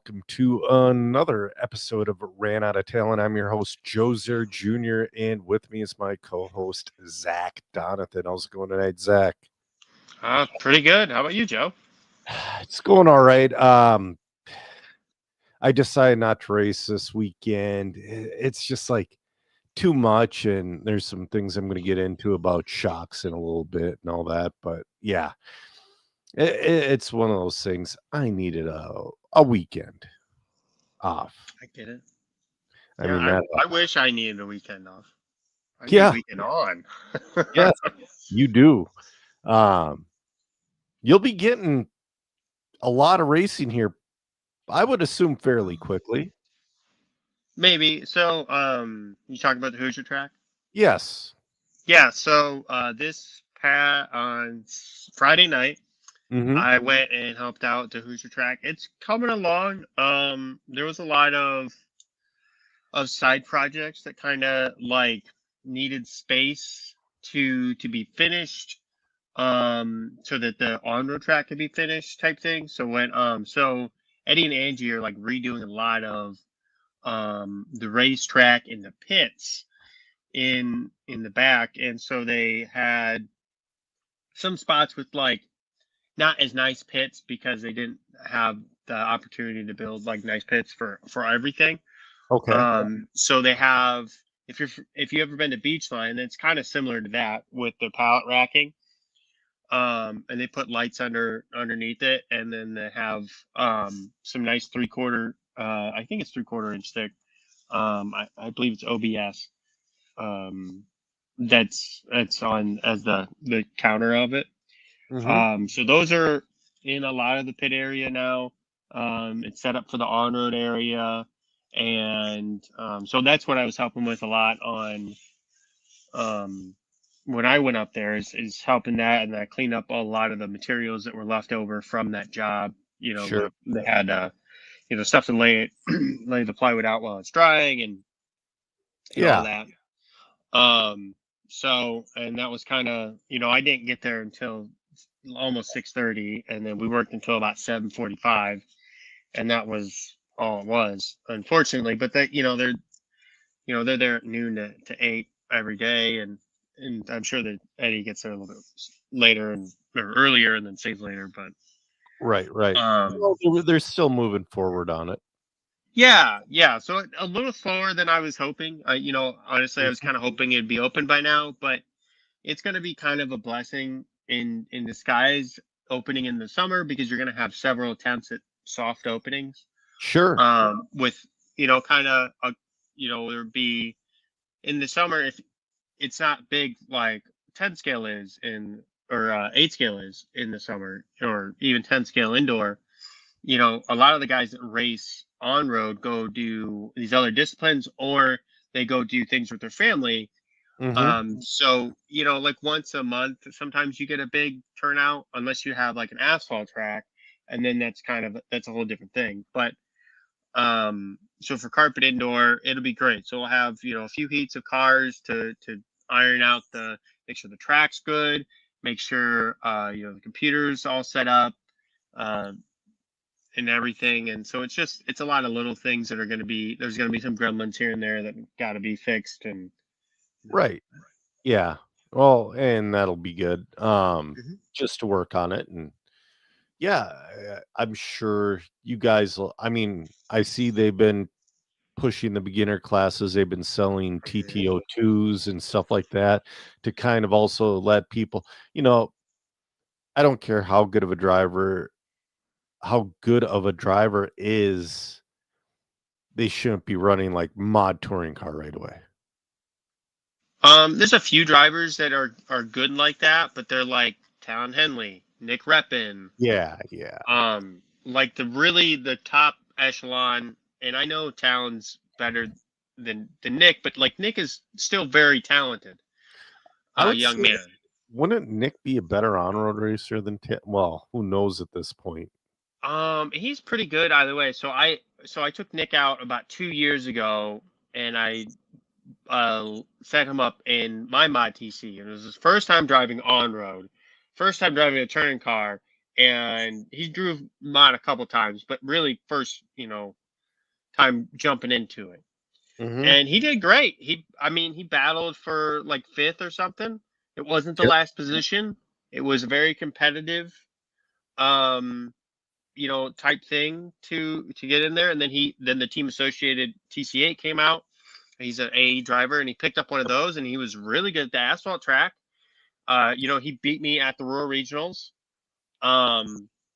welcome to another episode of Ran Out of Talent. I'm your host, Joe Zer Jr., and with me is my co host, Zach Donathan. How's it going tonight, Zach? Pretty good. How about you, Joe? It's going all right. I decided not to race this weekend. It's just like too much, and there's some things I'm going to get into about shocks in a little bit and all that. But yeah, it's one of those things. I needed a weekend off. I get it. I Yeah, mean I, that. I wish I needed a weekend off. I need a Yeah, weekend on. yes, you do. Um, you'll be getting a lot of racing here. I would assume fairly quickly. Maybe. So, you talking about the Hoosier track? Yes. Yeah. So, this on Friday night, Hmm. I went and helped out the Hoosier track. It's coming along. There was a lot of side projects that kind of like needed space to be finished so that the on-road track could be finished type thing. So Eddie and Angie are like redoing a lot of the racetrack in the pits in the back, and so they had some spots with like not as nice pits because they didn't have the opportunity to build like nice pits for everything. Okay. So they have, if you ever been to Beachline, it's kind of similar to that with the pallet racking. And they put lights underneath it, and then they have some nice 3/4. I think it's 3/4 inch thick. I believe it's OBS. Um, that's on as the counter of it. Hmm. So those are in a lot of the pit area now. It's set up for the on-road area, and so that's what I was helping with a lot on um, when I went up there is helping that, and I cleaned up a lot of the materials that were left over from that job. Sure. Like they had stuff to lay it lay the plywood out while it's drying and all Yeah. that. Um, so and that was kind of I didn't get there until almost 6:30, and then we worked until about 7:45, and that was all it was, unfortunately. But that they're there at noon to 8 every day, and I'm sure that Eddie gets there a little bit later or earlier and then stays later. But Right. Right. um, Well, they're still moving forward on it. yeah. So a little slower than I was hoping. Honestly, I was Mhm. kind of hoping it'd be open by now, but it's going to be kind of a blessing in disguise opening in the summer because you're going to have several attempts at soft openings. Sure. With kind of there'd be in the summer if it's not big like 10 scale is in or 8 scale is in the summer or even 10 scale indoor. A lot of the guys that race on road go do these other disciplines, or they go do things with their family. Hmm. So like once a month sometimes you get a big turnout unless you have like an asphalt track, and then that's a whole different thing. But so for carpet indoor, it'll be great. So we'll have a few heats of cars to iron out make sure the track's good, make sure the computer's all set up, uh, and everything. And so it's a lot of little things that are going to be there's going to be some gremlins here and there that got to be fixed, and Right. Yeah. Well, and that'll be good. Mhm. Just to work on it, and yeah, I'm sure you guys will. I mean, I see they've been pushing the beginner classes. They've been selling TTO2s and stuff like that to kind of also let people, you know, I don't care how good of a driver is, they shouldn't be running like mod touring car right away. There's a few drivers that are good like that, but they're like Talon Henley, Nick Reppin, Yeah, yeah. like the top echelon. And I know Talon's better than Nick, but like Nick is still very talented, I would young say, man. wouldn't Nick be a better on-road racer than well, who knows at this point? He's pretty good either way. So I took Nick out about 2 years ago, and I set him up in my mod TC, and it was his first time driving on road, first time driving a touring car, and he drove mine a couple times, but really first, time jumping into it. Mhm. And he did great. He battled for like fifth or something. It wasn't the Yep. last position. It was a very competitive, um, type thing to get in there. And then the team associated TC8 came out. He's an A driver, and he picked up one of those, and he was really good at the asphalt track. He beat me at the Rural Regionals.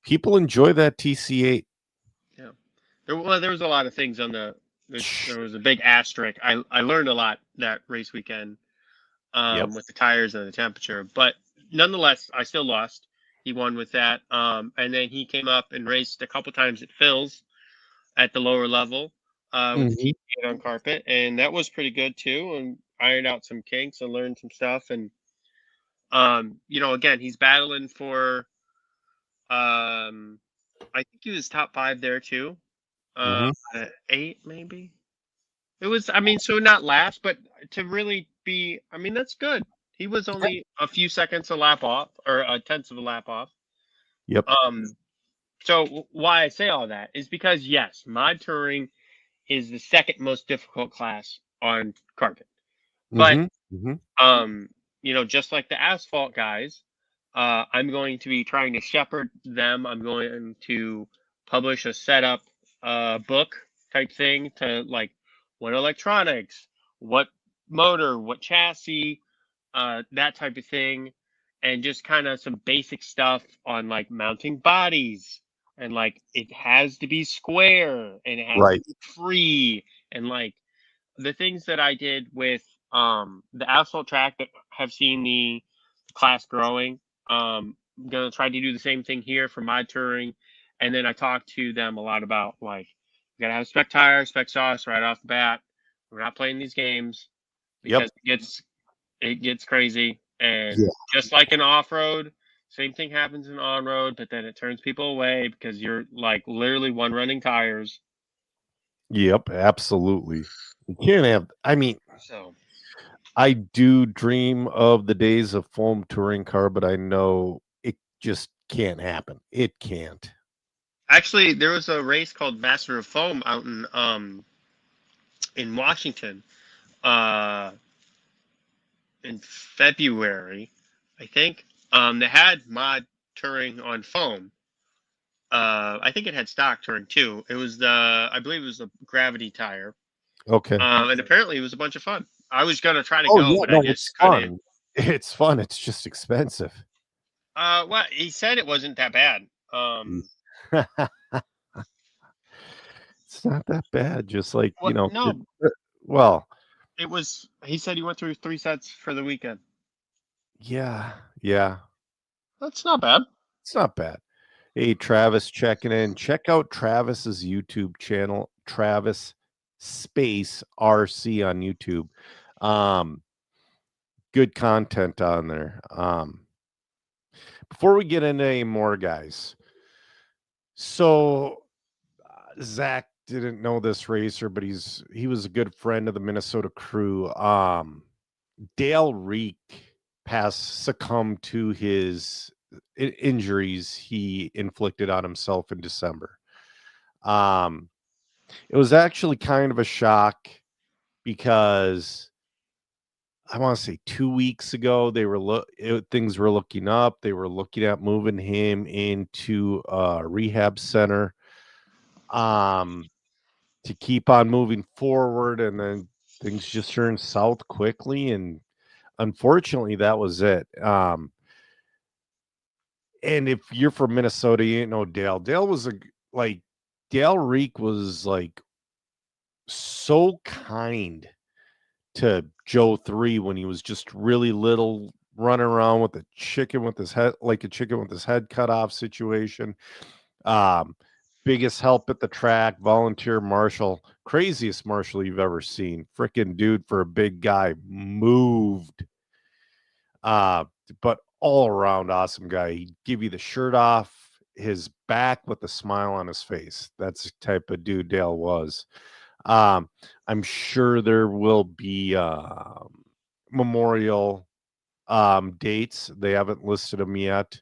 People enjoy that TC8. Yeah, there was a lot of things on there was a big asterisk. I learned a lot that race weekend, Yep. with the tires and the temperature, but nonetheless, I still lost. He won with that, and then he came up and raced a couple times at Phil's at the lower level, with the Mhm. T8 on carpet, and that was pretty good too. And ironed out some kinks and learned some stuff. And again, he's battling for. I think he was top 5 there too. Mhm. 8 maybe. It was, so not last, but to really be, that's good. He was only a few seconds a lap off, or a tenth of a lap off. Yep. So why I say all that is because, yes, mod touring is the second most difficult class on carpet. But Mhm. Mhm. just like the asphalt guys, I'm going to be trying to shepherd them. I'm going to publish a setup book type thing to, like, what electronics, what motor, what chassis, that type of thing, and just kind of some basic stuff on, like, mounting bodies, and, like, it has to be square, and it has to Right. be free, and, like, the things that I did with the asphalt track that have seen the class growing. I'm gonna try to do the same thing here for my touring, and then I talked to them a lot about, like, we gotta have spec tire, spec sauce right off the bat. We're not playing these games Yep. because it gets crazy, Yeah. and just like in off road, same thing happens in on road, but then it turns people away because you're, like, literally one running tires. Yep. Absolutely. You can't have. I mean, So I do dream of the days of foam touring car, but I know it just can't happen. It can't. actually, there was a race called Master of Foam out in Washington, uh, in February, I think. They had mod touring on foam. I think it had stock touring too. I believe it was the gravity tire. Okay. And apparently it was a bunch of fun. I was gonna try to Oh go, yeah. but I No, it's just couldn't. fun. It's fun. It's just expensive. Well, he said it wasn't that bad. It's not that bad. Just like What? No, well, it was. He said he went through 3 sets for the weekend. yeah, yeah. That's not bad. It's not bad. Hey, Travis checking in. Check out Travis's YouTube channel, Travis Space RC on YouTube. Um, Good content on there. Before we get into any more, guys, so Zach didn't know this racer, but he was a good friend of the Minnesota crew. Dale Reek succumbed to his injuries he inflicted on himself in December. It was actually kind of a shock because I want to say 2 weeks ago things were looking up. They were looking at moving him into a rehab center to keep on moving forward, and then things just turned south quickly, and unfortunately that was it. And if you're from Minnesota, you know Dale. Dale Reek was like so kind to Joe 3 when he was just really little, running around with a chicken with his head, like a chicken with his head cut off situation. Um, Biggest help at the track, volunteer marshal, craziest marshal you've ever seen. Freaking dude for a big guy, moved. But all around awesome guy. He'd give you the shirt off his back with a smile on his face. That's the type of dude Dale was. I'm sure there will be memorial dates. They haven't listed them yet.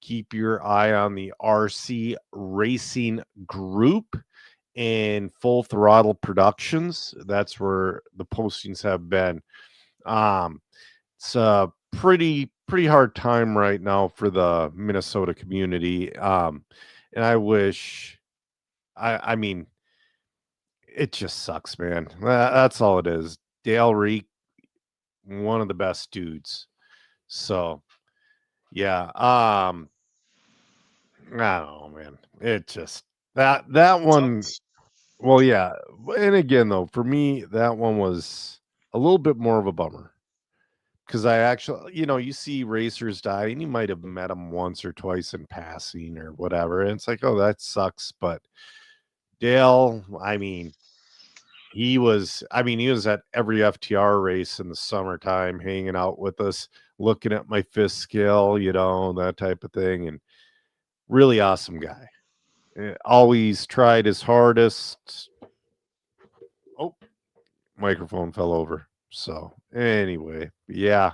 keep your eye on the RC Racing Group and Full Throttle Productions. That's where the postings have been. It's a pretty hard time right now for the Minnesota community. And I wish, I mean, it just sucks, man. That's all it is. Dale Reek, one of the best dudes. So, yeah. I don't know, man. It just that one. Sucks. Well, yeah. And again, though, for me, that one was a little bit more of a bummer because I actually, you see racers die, and you might have met them once or twice in passing or whatever, and it's like, oh, that sucks. But Dale, he was at every FTR race in the summertime, hanging out with us, looking at my fist scale, that type of thing, and really awesome guy. Always tried his hardest. Oh, microphone fell over. So anyway, yeah.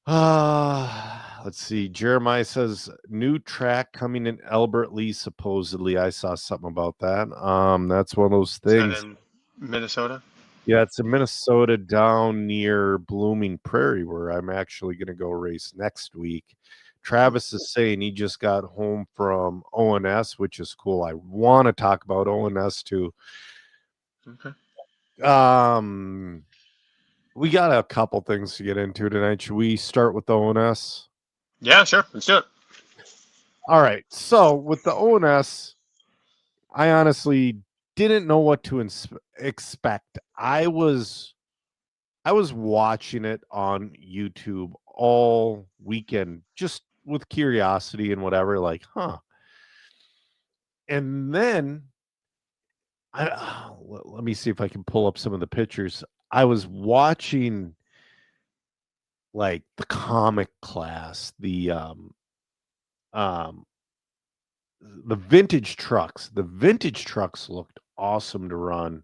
Let's see. Jeremiah says new track coming in Albert Lee. Supposedly, I saw something about that. That's one of those things. Is that in Minnesota? Yeah, it's in Minnesota, down near Blooming Prairie, where I'm actually going to go race next week. Travis is saying he just got home from ONS, which is cool. I want to talk about ONS too. Okay. We got a couple things to get into tonight. Should we start with the ONS? Yeah, sure. Let's do it. All right. So with the ONS, I honestly didn't know what to expect. I was watching it on YouTube all weekend, just with curiosity and whatever, like, and then let me see if I can pull up some of the pictures. I was watching like the comic class, the vintage trucks. The vintage trucks looked awesome to run.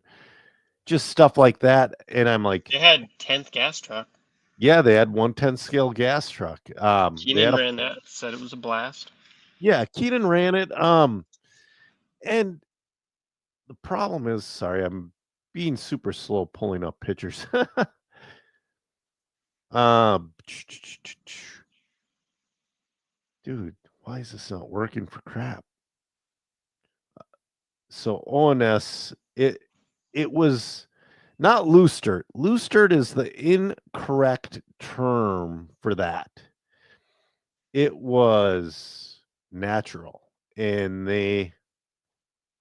Just stuff like that. And I'm like, They had 10th gas truck. yeah, they had 1/10 scale gas truck. Keenan ran that, said it was a blast. Yeah, Keenan ran it. And the problem is, sorry, I'm being super slow pulling up pictures. Dude, why is this not working for crap? So ONS, it was not loose dirt. Loose dirt is the incorrect term for that. It was natural, and they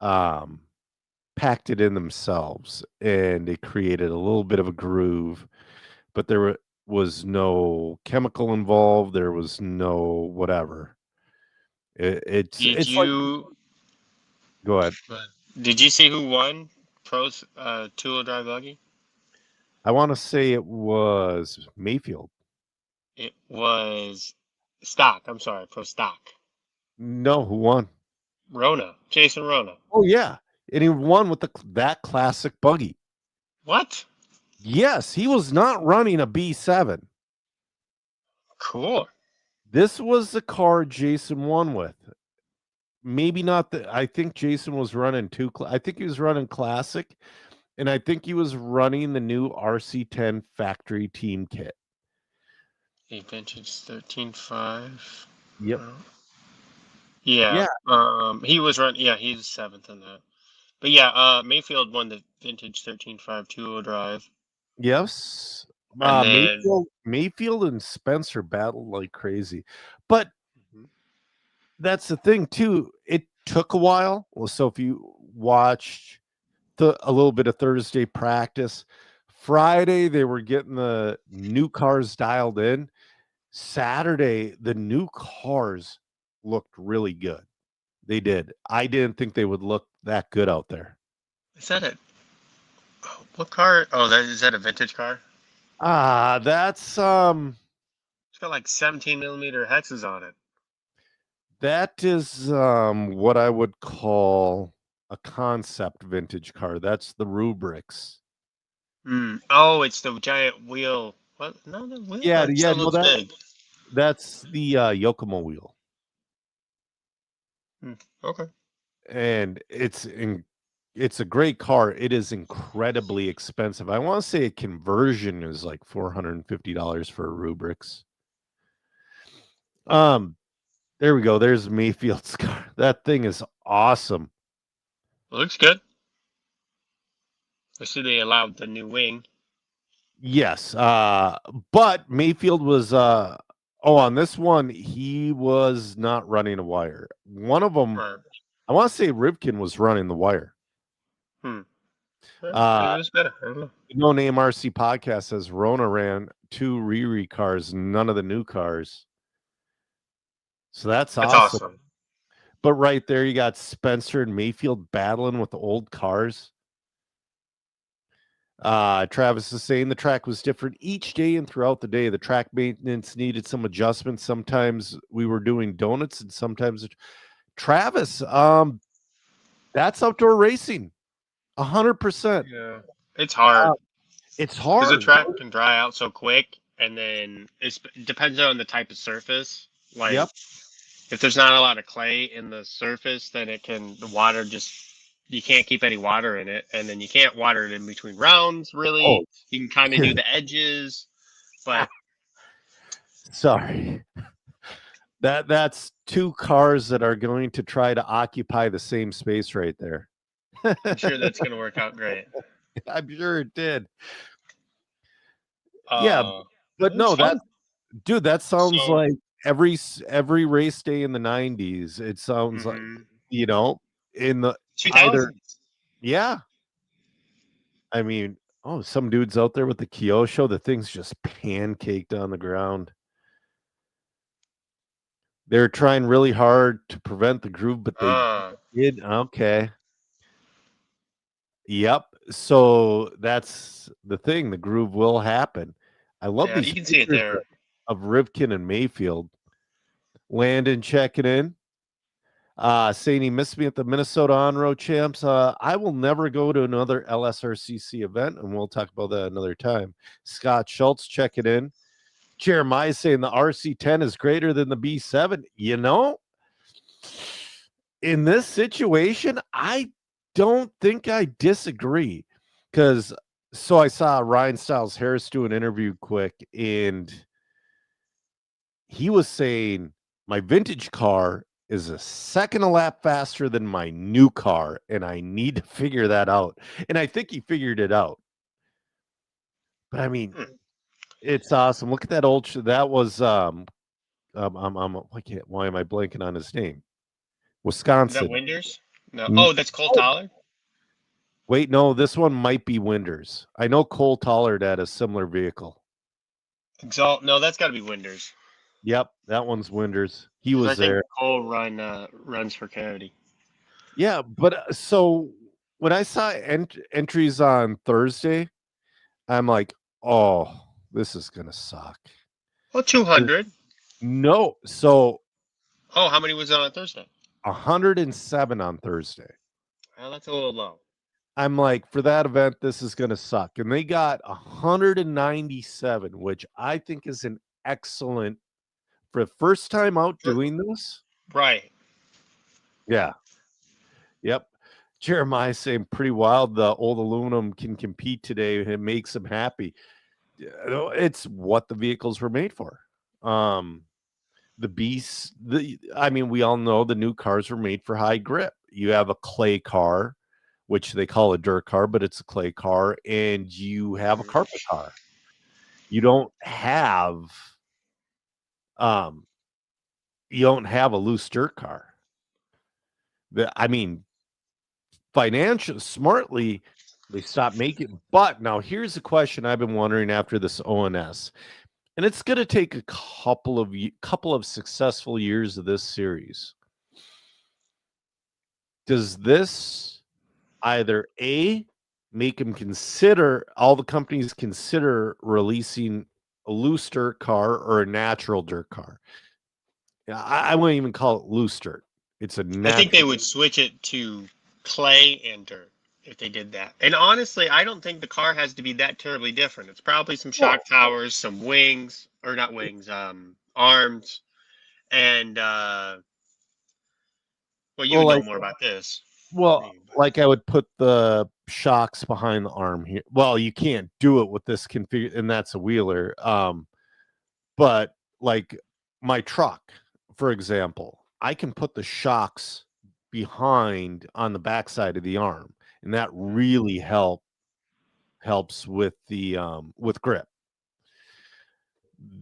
packed it in themselves, and it created a little bit of a groove, but there was no chemical involved. There was no whatever. It's like, go ahead. Did you see who won Pro's two-wheel drive buggy? I want to say it was Mayfield. It was Stock. I'm sorry, Pro Stock. No, who won? Rona. Jason Rona. Oh yeah, and he won with that classic buggy. What? Yes, he was not running a B7. Cool. This was the car Jason won with. Maybe not I think Jason was running I think he was running classic, and I think he was running the new RC10 factory team kit. A vintage 13.5. Yep. Yeah. He was running. Yeah, he's 7th in that. But yeah, Mayfield won the vintage 13.5 two-wheel drive. Yes. And Mayfield and Spencer battled like crazy. But that's the thing too. It took a while. So if you watched a little bit of Thursday practice, Friday they were getting the new cars dialed in. Saturday, the new cars looked really good. They did. I didn't think they would look that good out there. Is that it? What car? Oh, is that a vintage car? That's It's got like 17mm hexes on it. That is what I would call a concept vintage car. That's the Rubrics. Oh, it's the giant wheel. What? No, the wheel. Yeah. No, big. That's the Yokomo wheel, Okay. and it's a great car. It is incredibly expensive. I want to say a conversion is like $450 for a Rubrix. Um, there we go. There's Mayfield's car. That thing is awesome. Looks good. I see they allowed the new wing. Yes, but Mayfield was on this one he was not running a wire. One of them, Or, I want to say Rivkin was running the wire. Maybe Uh, it's better. I don't know. No Name RC podcast says Rona ran 2 Riri cars, none of the new cars. So that's That's awesome. awesome. But right there, you got Spencer and Mayfield battling with the old cars. Travis is saying the track was different each day and throughout the day. The track maintenance needed some adjustments. Sometimes we were doing donuts, and sometimes Travis, that's outdoor racing, 100%. Yeah, it's hard It's because the hard. track can dry out so quick, and then it depends on the type of surface. Like, Yep. if there's not a lot of clay in the surface, then the water just, you can't keep any water in it, and then you can't water it in between rounds. Really, Oh, you can kind of do the edges, but sorry. That's 2 cars that are going to try to occupy the same space right there. I'm sure that's going to work out great. I'm sure it did. Yeah, but It's no, fun. that sounds So- like every race day in the 90s. It sounds like, in the 2000s. yeah. I mean, some dudes out there with the Kyosho, the thing's just pancaked on the ground. They're trying really hard to prevent the groove, but they did. Okay. Yep. So that's the thing. The groove will happen. I love these. You can see it there. Of Rivkin and Mayfield. Landon checking in. Saying he missed me at the Minnesota On-Road Champs. I will never go to another LSRCC event, and we'll talk about that another time. Scott Schultz checking in. Jeremiah saying the RC10 is greater than the B7. In this situation, I don't think I disagree. So I saw Ryan Stiles Harris do an interview quick, and he was saying my vintage car is a second a lap faster than my new car, and I need to figure that out. And I think he figured it out. But I mean, it's awesome. Look at that old. That was why am I blanking on his name? Wisconsin. Is that Winders? No. That's Cole Tollard. Wait, no, this one might be Winders. I know Cole Tollard had a similar vehicle. Exalt. No, that's got to be Winders. Yep, that one's Winders. He was there. Cole runs for Coyote. Yeah, but so when I saw entries on Thursday, I'm like, oh, this is gonna suck. Well, 200. No, so. Oh, how many was on Thursday? 107 on Thursday. Well, that's a little low. I'm like, for that event, this is gonna suck. And they got 197, which I think is an excellent for the first time out doing this. Right. Yeah. Yep. Jeremiah saying pretty wild. The old aluminum can compete today. It makes them happy. It's what the vehicles were made for. The beasts, we all know the new cars were made for high grip. You have a clay car, which they call a dirt car, but it's a clay car, and you have a carpet car. You don't have a loose dirt car. Financially, smartly, they stopped making. But now here's the question I've been wondering after this ONS, and it's going to take a couple of successful years of this series. Does this either make them consider, all the companies consider releasing a loose dirt car or a natural dirt car? I wouldn't even call it loose dirt. It's a natural. I think they would switch it to clay and dirt if they did that. And honestly, I don't think the car has to be that terribly different. It's probably some shock towers, some wings, or not wings, arms, and well, you Well, would know like, more about this. well, like I would put the shocks behind the arm here. Well, you can't do it with this config, and that's a wheeler. But like my truck, for example, I can put the shocks behind on the backside of the arm, and that really helps with the with grip.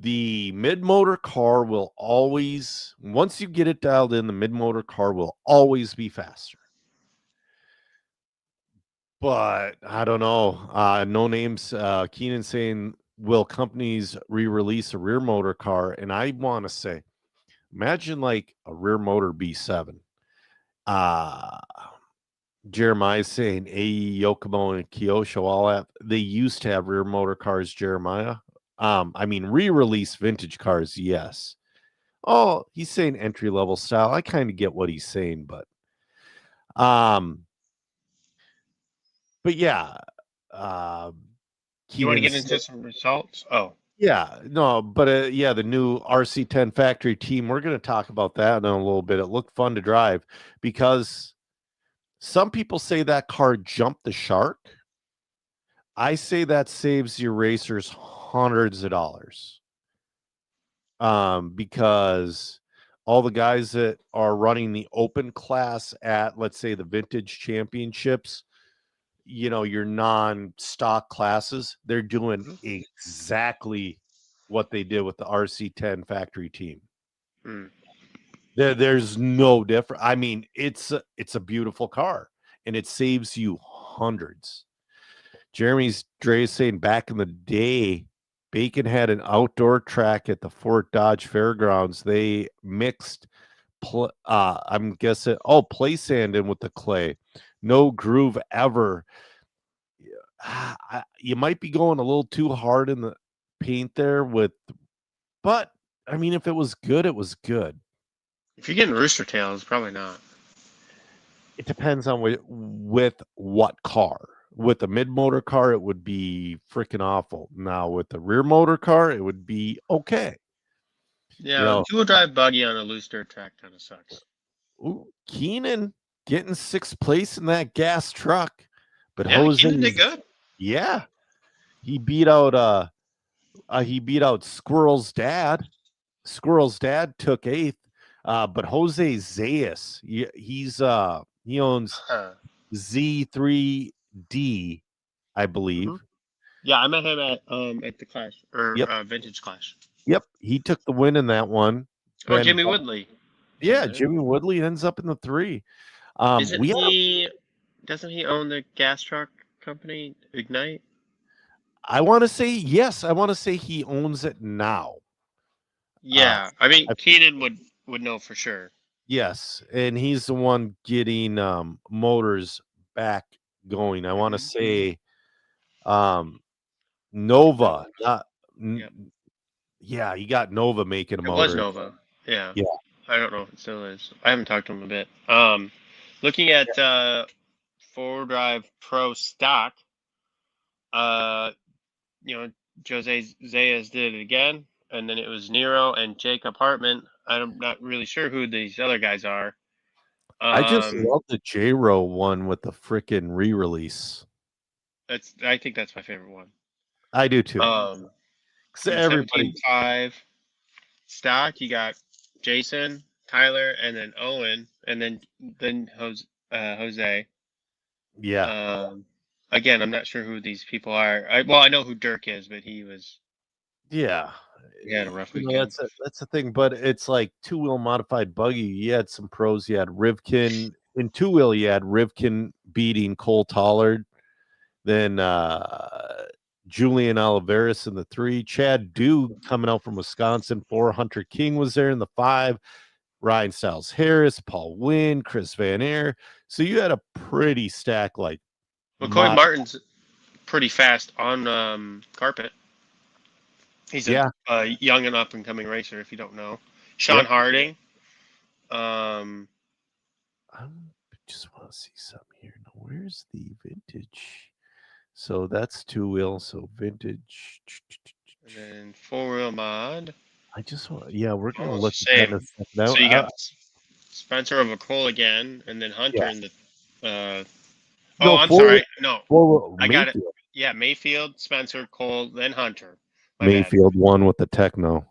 The mid-motor car will always, once you get it dialed in, the mid-motor car will always be faster. But I don't know. No names. Keenan saying, will companies re-release a rear motor car? And I want to say, imagine like a rear motor B7. Uh Jeremiah saying AE, Yokomo, and Kyosho all have, they used to have rear motor cars, Jeremiah. I mean, re-release vintage cars, yes. Oh, he's saying entry level style. I kind of get what he's saying, um, but yeah, uh, You want to get Keenan's, into some results? Oh, yeah, no, but yeah, the new RC10 factory team. We're going to talk about that in a little bit. It looked fun to drive because some people say that car jumped the shark. I say that saves your racers hundreds of dollars. Because all the guys that are running the open class at, let's say, the vintage championships, you know, your non-stock classes, they're doing exactly what they did with the RC10 factory team. There's no difference. I mean, it's a beautiful car, and it saves you hundreds. Jeremy's Dre saying back in the day, Bacon had an outdoor track at the Fort Dodge Fairgrounds. They mixed, I'm guessing, play sand in with the clay. No groove ever. You might be going a little too hard in the paint there but I mean, if it was good, it was good. if you're getting rooster tails, probably not. It depends on with what car. With the mid motor car, it would be freaking awful. Now with the rear motor car, it would be okay. Yeah, You know, two-wheel drive buggy on a loose dirt track kind of sucks. Keenan getting sixth place in that gas truck, but Yeah, Jose, Keenan did good. yeah, he beat out Squirrel's dad. Squirrel's dad took eighth, but Jose Zayas, he owns Z3D, I believe. Yeah, I met him at the Clash or Yep. Vintage Clash. Yep, he took the win in that one. Oh, Jimmy Woodley. Yeah, Jimmy Woodley ends up in the 3. Doesn't he own the gas truck company Ignite? I want to say yes. I want to say he owns it now. Yeah, I mean Keenan would know for sure. Yes, and he's the one getting motors back going. I want to say Nova. Yeah, he got Nova making a motor. It was Nova. Yeah. Yeah. I don't know if it still is. I haven't talked to him a bit. Looking at 4Drive Pro stock, Jose Zayas did it again, and then it was Nero and Jacob Hartman. I'm not really sure who these other guys are. I just love the J-Row one with the frickin' re-release. I think that's my favorite one. I do too. Everybody 17.5 stock. You got Jason, Tyler, and then Owen, and then Jose. Yeah. Again, I'm not sure who these people are. I know who Dirk is, but he was. Yeah. He had a rough weekend. That's the thing, but it's like two-wheel modified buggy. You had some pros. You had Rivkin in two-wheel. You had Rivkin beating Cole Tollard. Then Julian Oliveris in the 3. Chad Dew coming out from Wisconsin. 4. Hunter King was there in the 5. Ryan Styles Harris, Paul Wynn, Chris Van Air. So you had a pretty stack like. McCoy Martin's pretty fast on carpet. He's a young and up and coming racer. If you don't know, Sean Harding. I just want to see something here. Now, where's the vintage? So that's two-wheel. So vintage. And then 4-wheel mod. we're gonna Oh, look at that in same. a second. Now, So you got Spencer of McCool again, and then Hunter yeah, in the. Oh, no, I'm sorry. No, for I got it. Mayfield. Yeah, Mayfield, Spencer, Cole, then Hunter. My bad. Mayfield won with the Techno.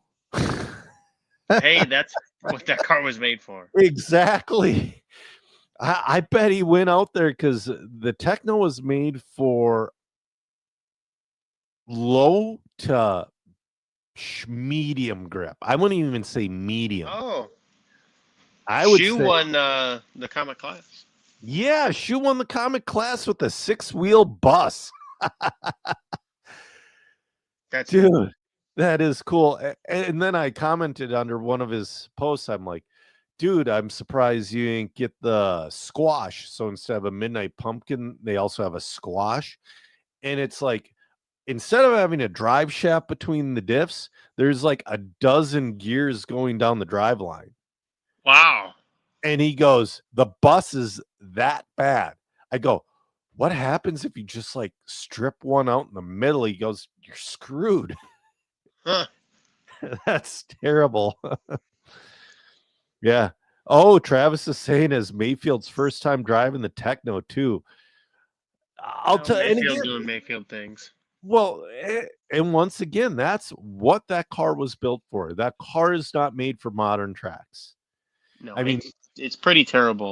Hey, that's what that car was made for. Exactly. I bet he went out there because the Techno was made for low to medium grip. I wouldn't even say medium. Oh, I would Shu say, won the comic class. yeah, Shu won the comic class with a 6-wheel bus. That's Dude, that is cool. And then I commented under one of his posts. I'm like, dude, I'm surprised you didn't get the squash. So instead of a midnight pumpkin, they also have a squash. And it's like, instead of having a drive shaft between the diffs, there's like a dozen gears going down the drive line. wow. And he goes, the bus is that bad. I go, what happens if you just like strip one out in the middle? He goes, you're screwed. Huh. That's terrible. Yeah. Oh, Travis is saying is Mayfield's first time driving the Techno too. I'll Well, tell, and Mayfield again, doing Mayfield things. well, and once again, that's what that car was built for. That car is not made for modern tracks. No, I mean, it's pretty terrible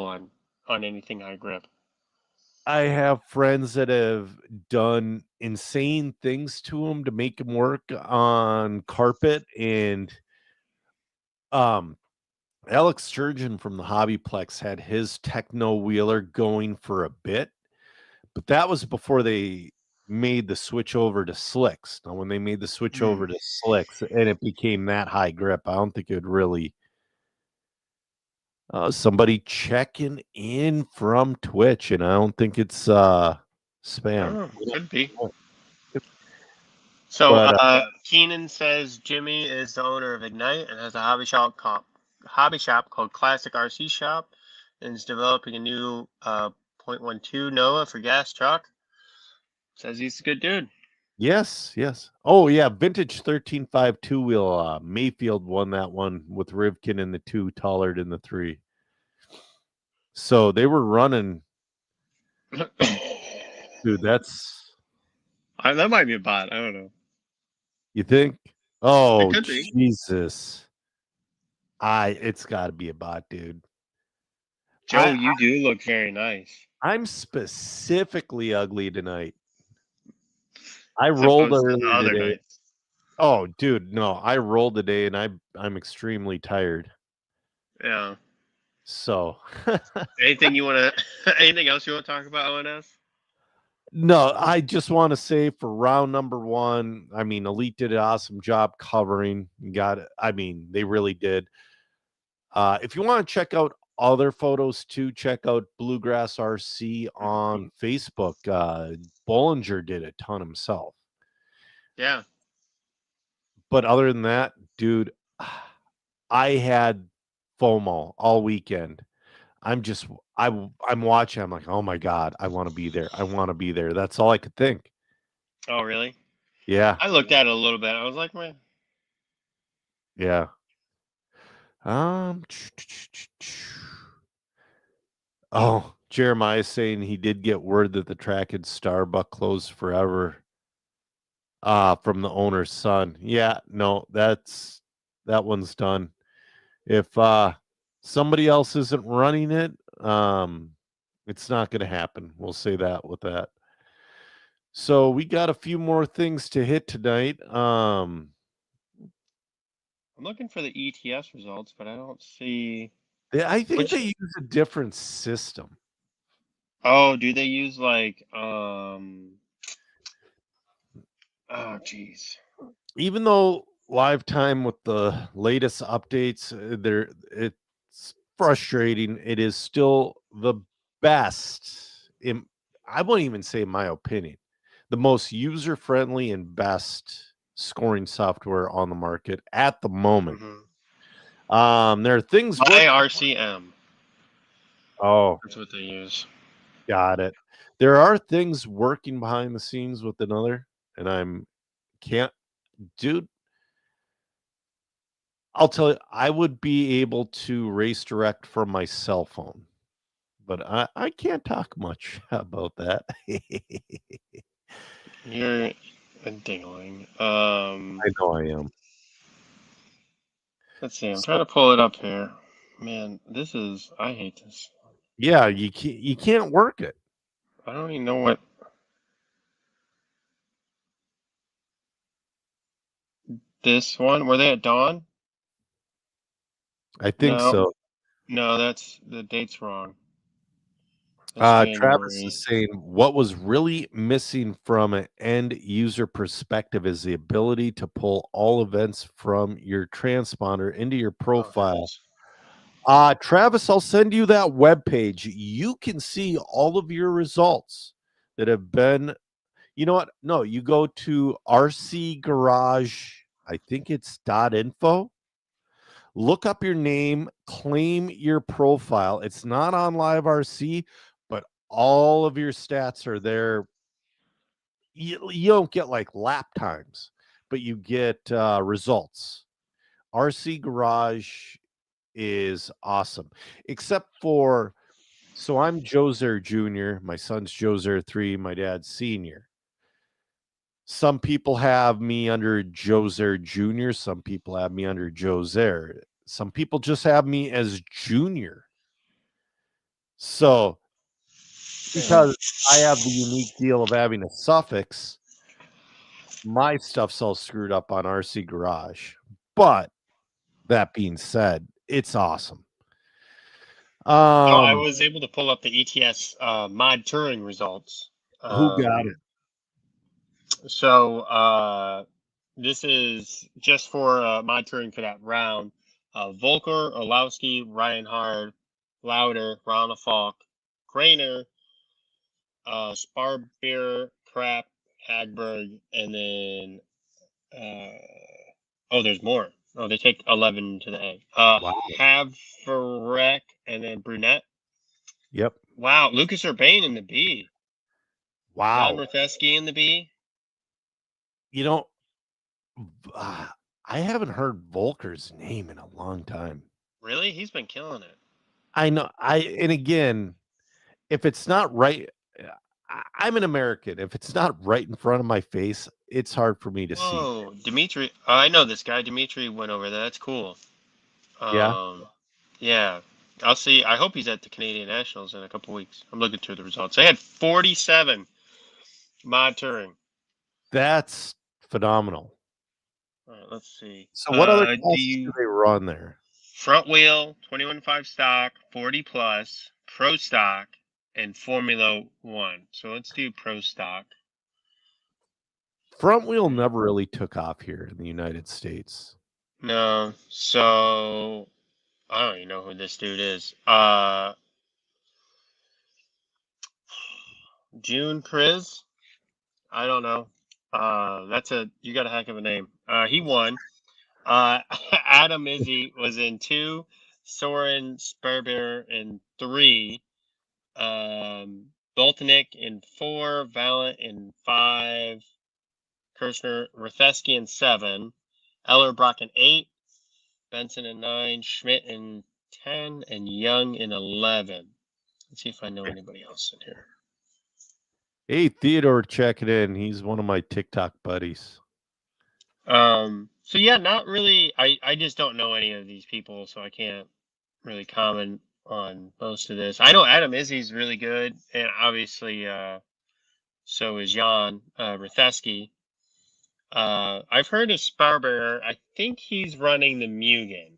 on anything high grip. I have friends that have done insane things to them to make them work on carpet, and Alex Sturgeon from the Hobbyplex had his Techno wheeler going for a bit, but that was before they made the switch over to slicks. Now, when they made the switch over to slicks and it became that high grip, I don't think it would really. Somebody checking in from Twitch, and I don't think it's spam. Oh, could be. But So Keenan says Jimmy is the owner of Ignite and has a hobby shop called Classic RC Shop, and is developing a new .12 Noah for gas truck. Says he's a good dude. yes. Oh yeah, vintage 13.5 two-wheel. Mayfield won that one with Rivkin in the 2, Tollard in the 3. So they were running, dude. That's, That might be a bot. I don't know. you think? Oh could be. Jesus! It's got to be a bot, dude. Joe, you do look very nice. I'm specifically ugly tonight. I rolled earlier today. Nights. Oh, dude, no, I rolled today, and I'm extremely tired. Yeah. So, anything else you want to talk about ONS? no, I just want to say for round number 1, I mean, Elite did an awesome job covering. I mean, they really did. If you want to check out other photos too, check out Bluegrass RC on Facebook. Bollinger did a ton himself. Yeah. But other than that, dude, I had FOMO all weekend. I'm watching. I'm like, oh my God, I want to be there. I want to be there. That's all I could think. Oh, really? Yeah. I looked at it a little bit. I was like, man. Yeah. Oh, Jeremiah saying he did get word that the track at Starbuck closed forever. From the owner's son. Yeah, no, that one's done. If somebody else isn't running it, it's not going to happen. We'll say that with that. So we got a few more things to hit tonight. I'm looking for the ETS results, but I don't see. I think they use a different system. Oh, do they use like oh geez. Even though live time with the latest updates, it's frustrating. It is still the best. I won't even say my opinion, the most user friendly and best scoring software on the market at the moment. There are things. RCM. Oh, that's what they use. Got it. There are things working behind the scenes with another, and dude. I'll tell you, I would be able to race direct from my cell phone, but I can't talk much about that. You're a dingling. I know I am. Let's see. I'm trying So, to pull it up here. Man, I hate this. yeah, you can't work it. I don't even know what this one. Were they at dawn? I think No, so. no, that's the date's wrong. That's Travis January. is saying what was really missing from an end user perspective is the ability to pull all events from your transponder into your Oh, there it profile. is. Travis, I'll send you that web page. You can see all of your results that have been. You know what? No, you go to RC Garage. I think it's .info. Look up your name, claim your profile. It's not on Live RC, but all of your stats are there. You don't get like lap times, but you get results. RC Garage is awesome, except for so I'm Joser Jr., my son's Joser 3, my dad's senior. Some people have me under Joser Jr., some people have me under Joser. Some people just have me as Junior. So because I have the unique deal of having a suffix, my stuff's all screwed up on RC Garage. But that being said, it's awesome. So I Um, was able to pull up the ETS mod touring results. who got it? So this is just for mod touring for that round. Volker, Orlowski, Ryan Hard, Lauder, Rana Falk, Craner, Sparbeer, Crap, Hagberg, and then there's more. Oh, they take 11 to the A. Wow. Haverek, and then Brunette. Yep. Wow, Lucas Urbane in the B. John Wow. Rafeski in the B. You know, I haven't heard Volker's name in a long time. Really? He's been killing it. I know. And again, if it's not right, I'm an American. If it's not right in front of my face, it's hard for me to see. Whoa, Dimitri. I know this guy. Dimitri went over there. That's cool. Yeah. Yeah. I'll see. I hope he's at the Canadian Nationals in a couple weeks. I'm looking through the results. They had 47 mod touring. That's phenomenal. All right, let's see. So what other classes do they run there? Front wheel, 21.5 stock, 40 plus, pro stock, and Formula One. So let's do pro stock. Front wheel never really took off here in the United States. No, so I don't even know who this dude is. June Chris? I don't know. You got a heck of a name. He won. Adam Izzy was in 2, Soren Sperber in 3, Boltanic in 4, Valent in 5, Kirshner, Ratheski in 7, Ellerbrock in 8, Benson in 9, Schmidt in 10, and Young in 11. Let's see if I know anybody else in here. Hey, Theodore checking in. He's one of my TikTok buddies. So yeah, not really. I just don't know any of these people, so I can't really comment on most of this. I know Adam Izzy's really good, and obviously, so is Jan Ratheski. I've heard of Sparber. I think he's running the Mugen.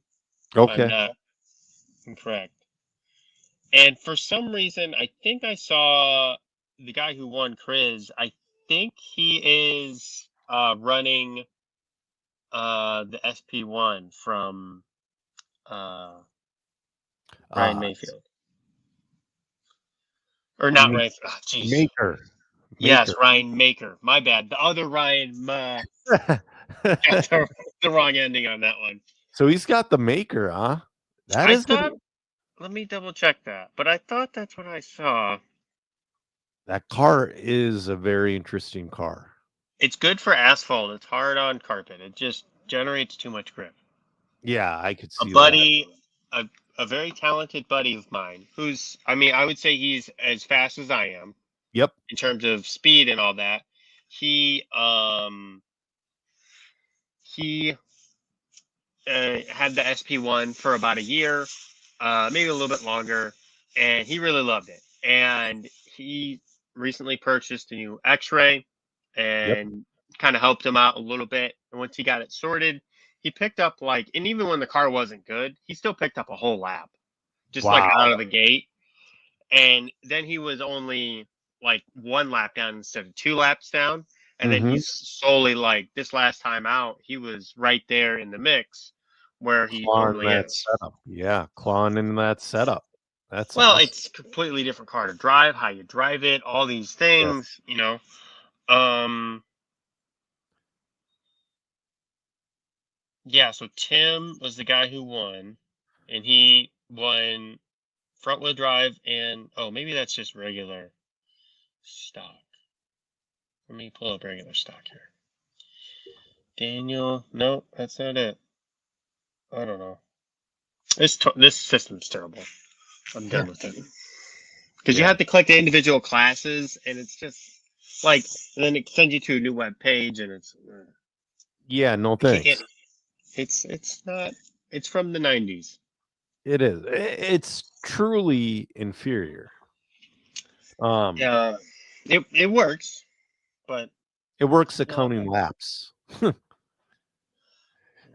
Okay. I'm not incorrect. And for some reason, I think I saw the guy who won Chris. I think he is running the SP1 from Ryan Mayfield. Or not Ryan. Oh, Maker. Yes, Ryan Maker. My bad. The other Ryan got the wrong ending on that one. So he's got the Maker, huh? Let me double check that. But I thought that's what I saw. That car is a very interesting car. It's good for asphalt. It's hard on carpet. It just generates too much grip. Yeah, I could A see that. buddy, a very talented buddy of mine, who's, I mean, I would say he's as fast as I am Yep. in terms of speed and all that. He he had the SP1 for about a year, maybe a little bit longer, and he really loved it. And he recently purchased a new X-Ray Yep. and kind of helped him out a little bit. And once he got it sorted, he picked up like, and even when the car wasn't good, he still picked up a whole lap, just like Wow. out of the gate. And then he was only like one lap down instead of two laps down. And then Mm-hmm. he's slowly, like, this last time out, he was right there in the mix where he Clawing normally that is. setup. Yeah, clawing in that setup. That's Well, awesome. it's a completely different car to drive, how you drive it, all these things, you know. Yeah, so Tim was the guy who won, and he won front wheel drive and, oh, maybe that's just regular stock. Let me pull up regular stock here. Daniel, no, that's not it. I don't know. This system's terrible. I'm done with it. Because you Yeah. have to click the individual classes, and it's just like, and then it sends you to a new web page, and it's Yeah, no can't- thanks. it's not. It's from the 90s. It is. It's truly inferior. Yeah, it works, but It works at not counting nice. laps.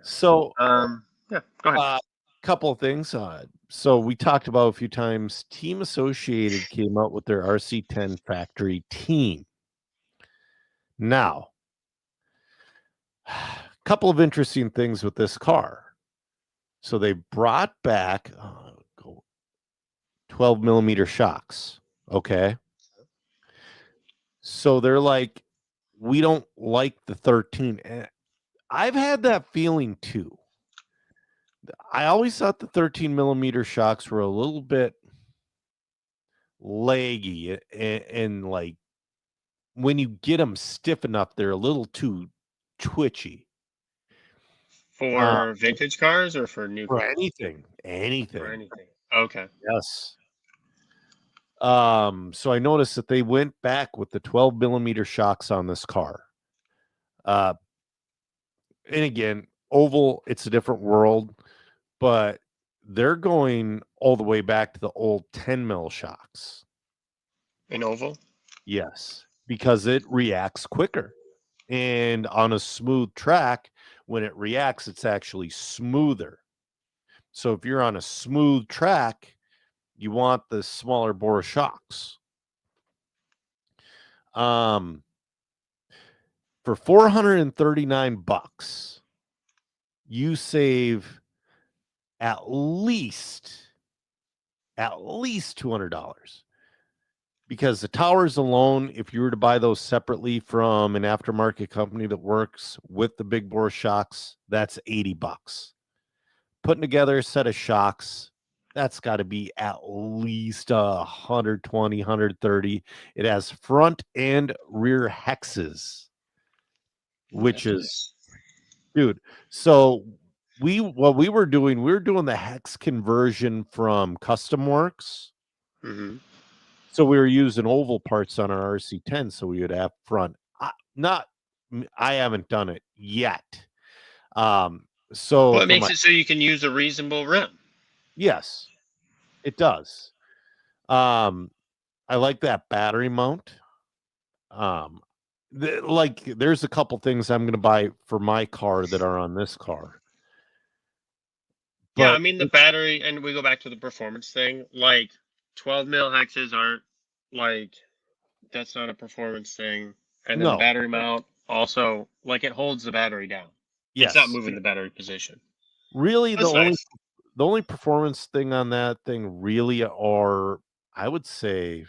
So, Yeah, go ahead. couple of things. So we talked about a few times. Team Associated came out with their RC10 factory team. Now, a couple of interesting things with this car. So they brought back 12 millimeter shocks. Okay. So they're like, we don't like the 13. I've had that feeling too. I always thought the 13 millimeter shocks were a little bit leggy and like when you get them stiff enough, they're a little too twitchy. For vintage cars or for new For cars? anything, For anything. anything. Okay. Yes. So I noticed that they went back with the 12 millimeter shocks on this car. And again, oval, it's a different world, but they're going all the way back to the old 10 mil shocks. An oval? Yes, because it reacts quicker. And on a smooth track, when it reacts, it's actually smoother. So if you're on a smooth track, you want the smaller bore shocks. For $439, you save at least $200. Because the towers alone, if you were to buy those separately from an aftermarket company that works with the big bore shocks, that's $80. Putting together a set of shocks, that's got to be at least 120, 130. It has front and rear hexes, which is, dude. So what we were doing the hex conversion from Custom Works. Mm-hmm. So we were using oval parts on our RC10, so we would have front. I haven't done it yet. So Well, it makes it so you can use a reasonable rim. Yes, it does. I like that battery mount. There's a couple things I'm going to buy for my car that are on this car. Yeah, I But mean the battery, and we go back to the performance thing. Like 12 mil hexes aren't like, that's not a performance thing. And then the no, battery mount also, like, it holds the battery down. It's not yes, moving the battery position. really That's nice. the only performance thing on that thing really are, I would say,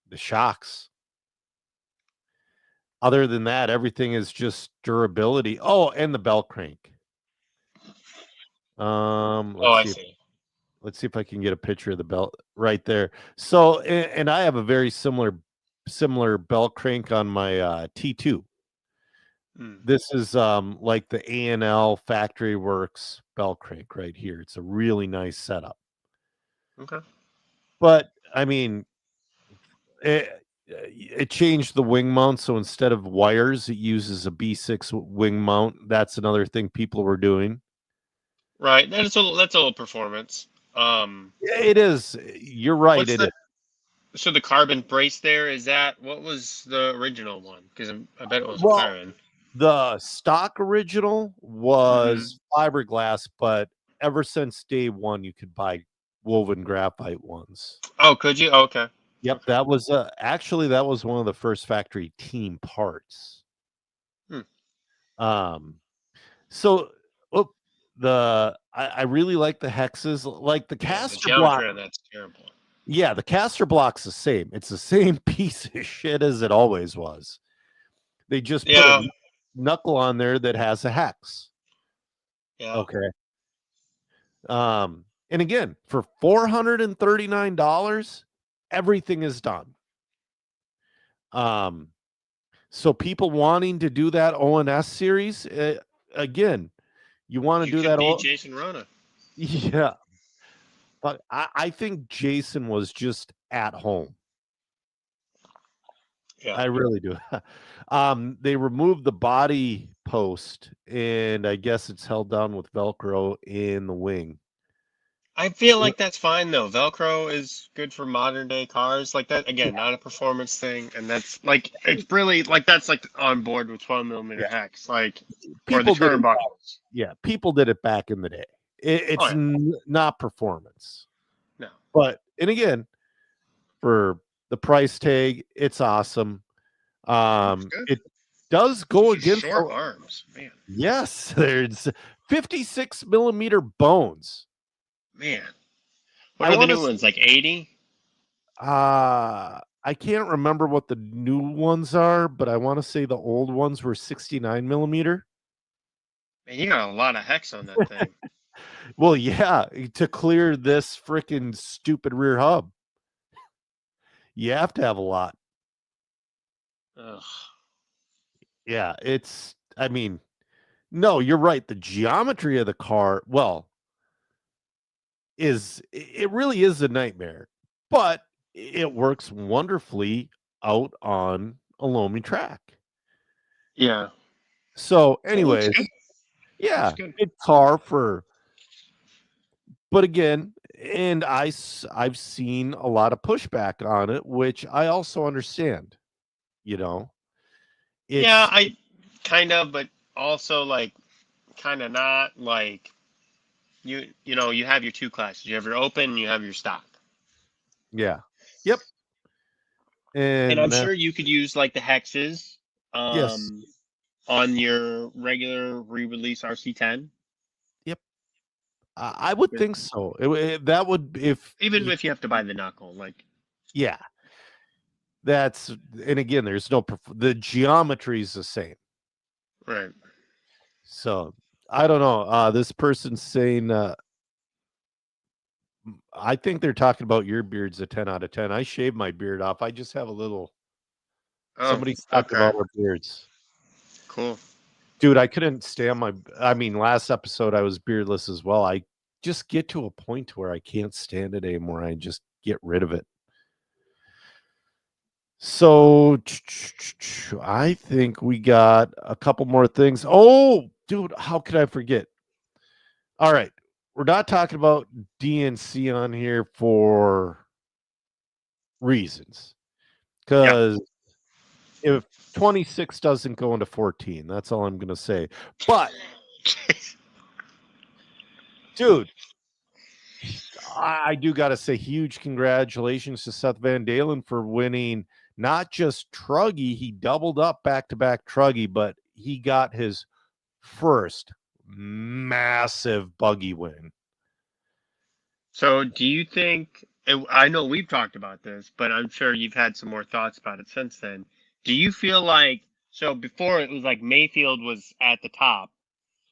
the shocks. Other than that, everything is just durability. Oh, and the bell crank. Let's see if I can get a picture of the belt right there. So, and I have a very similar belt crank on my T2. Mm, This is like the A&L Factory Works bell crank right here. It's a really nice setup. okay. But I mean, it changed the wing mount, so instead of wires, it uses a B6 wing mount. That's another thing people were doing. Right. That's a little performance. Yeah, it is. You're right. What's It is. the so the carbon brace there? Is that what was the original one? Because I bet it was Well, McLaren. the stock original Hmm. was fiberglass, but ever since day one, you could buy woven graphite ones. Oh, could you? Oh, okay. Yep, Okay. that was actually that was one of the first factory team parts. Hmm. Um, so oh, I really like the hexes, like the Yeah, the caster block. geometry on that's terrible. Yeah, the caster block's the same. It's the same piece of shit as it always was. They just put a Yeah. knuckle on there that has a hex. Yeah. Okay. And again, for $439, everything is done. Um, so people wanting to do that ONS series, again, you want to You do could that. be Jason Rona. Yeah, but I think Jason was just at home. Yeah. I really do. They removed the body post, and I guess it's held down with Velcro in the wing. I feel like that's fine though. Velcro is good for modern day cars. Like that again, not a performance thing, and that's like it's really like that's like on board with 12 millimeter Yeah, hex, like or the people did it. turnbuckles. Yeah, people did it back in the day. Oh It's yeah, not performance, no, but and again, for the price tag, it's awesome. looks good. It does go Such a against. short arms, man, Yes, there's 56 millimeter bones. man. What I are the want new to. ones? Like 80? I can't remember what the new ones are, but I want to say the old ones were 69 millimeter. Man, you got a lot of hex on that thing. Well, yeah, to clear this freaking stupid rear hub, you have to have a lot. Ugh. Yeah, it's. I mean, no, you're right. The geometry of the car, well, it really is a nightmare, but it works wonderfully out on a loamy track. Yeah, So, it looks anyways, good. Looks yeah, good. good car for. But again, and I've seen a lot of pushback on it, which I also understand. You know, Yeah, it's I kind of, but also like kind of not. Like you know, you have your two classes. You have your open, and you have your stock. yeah, yep, And I'm and sure you could use like the hexes yes, um, on your regular re-release RC10. yep. I would think so. That would Even if you have to buy the knuckle, like yeah. That's and again, there's no the geometry is the same. right. So I don't know. This person's saying I think they're talking about your beard's a 10 out of 10. I shaved my beard off. I just have a little Oh, somebody's talking okay, about our beards. cool. Dude, I couldn't stand I mean, last episode I was beardless as well. I just get to a point where I can't stand it anymore. I just get rid of it. So I think we got a couple more things. Oh, dude, how could I forget? All right. We're not talking about DNC on here for reasons. Yeah. Because if 26 doesn't go into 14, that's all I'm going to say. But, dude, I do got to say huge congratulations to Seth Van Dalen for winning not just Truggy, he doubled up back to back Truggy, but he got his first massive buggy win. So, do you think? I know we've talked about this, but I'm sure you've had some more thoughts about it since then. Do you feel like so before it was like Mayfield was at the top,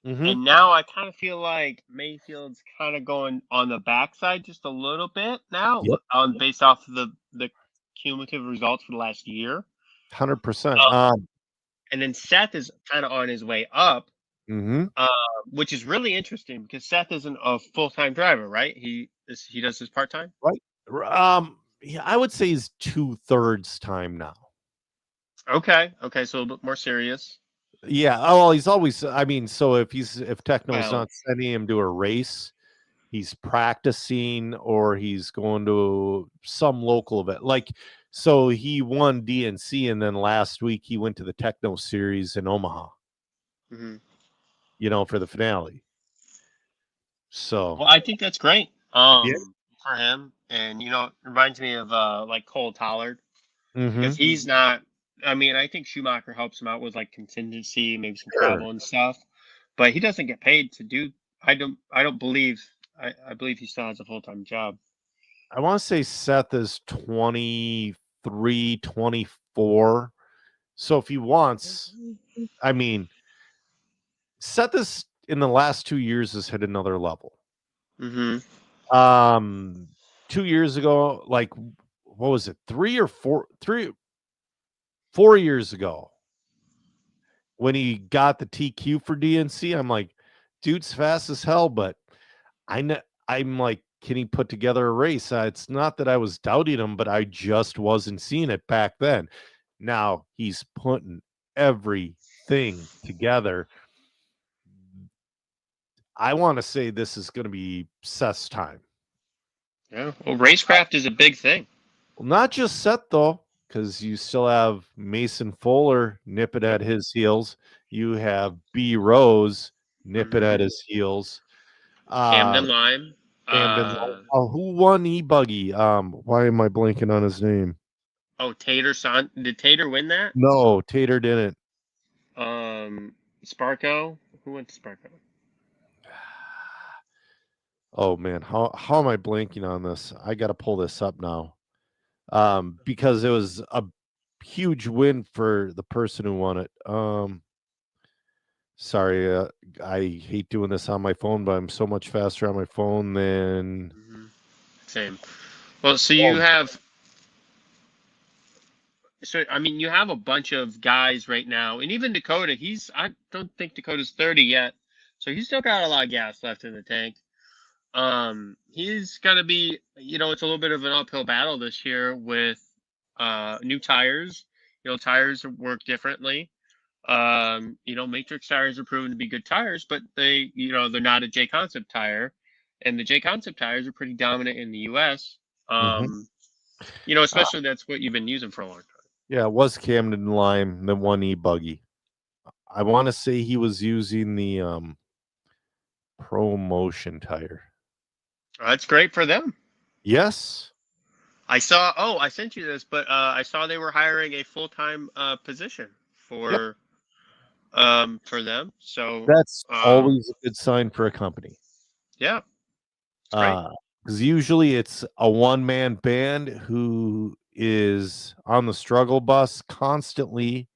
Mm-hmm. and now I kind of feel like Mayfield's kind of going on the backside just a little bit now, Yep. on based off of the cumulative results for the last year. 100%. and then Seth is kind of on his way up, Mm-hmm. which is really interesting because Seth isn't a full-time driver, right? He does his part-time. Yeah, I would say he's 2/3 time now. Okay, so a little bit more serious. Yeah. Oh, well, he's always. I mean, so if Techno's Well, not sending him to a race, he's practicing or he's going to some local event. Like, so he won DNC, and then last week he went to the Techno Series in Omaha. mhm. For the finale. So Well, I think that's great. yeah. For him, and it reminds me of like Cole Tollard Mm-hmm. because he's not. I mean, I think Schumacher helps him out with like contingency, maybe some Sure. travel and stuff, but he doesn't get paid to do. I don't believe. I believe he still has a full-time job. I want to say Seth is 23, 24. So if he wants, I mean, Seth is in the last 2 years has hit another level. Mm-hmm. 2 years ago, like what was it? 4 years ago, when he got the TQ for DNC, I'm like, dude's fast as hell, but I'm like, can he put together a race? It's not that I was doubting him, but I just wasn't seeing it back then. Now he's putting everything together. I want to say this is going to be Seth's time. Yeah. Well, racecraft is a big thing. Well, not just Seth, though, because you still have Mason Fuller nip it at his heels. You have B. Rose nip it at his heels. Camden Lime. Camden. Who won E-Buggy? Why am I blanking on his name? Oh, Tater Son. Did Tater win that? No, Tater didn't. Sparko. Who went to Sparko? Oh man, how am I blanking on this? I got to pull this up now. Because it was a huge win for the person who won it. Sorry, I hate doing this on my phone, but I'm so much faster on my phone than. Same. Well, so you have. So I mean, you have a bunch of guys right now, and even Dakota. I don't think Dakota's 30 yet, so he's still got a lot of gas left in the tank. He's got to be. It's a little bit of an uphill battle this year with new tires. Tires work differently. Matrix tires are proven to be good tires, but they're not a J Concept tire, and the J Concept tires are pretty dominant in the U.S. Especially that's what you've been using for a long time. Yeah, it was Camden Lime, the one E-Buggy. I want to say he was using the Pro Motion tire. That's great for them. Yes. I sent you this, but I saw they were hiring a full-time position for them. So that's always a good sign for a company. Yeah. Because usually it's a one-man band who is on the struggle bus constantly,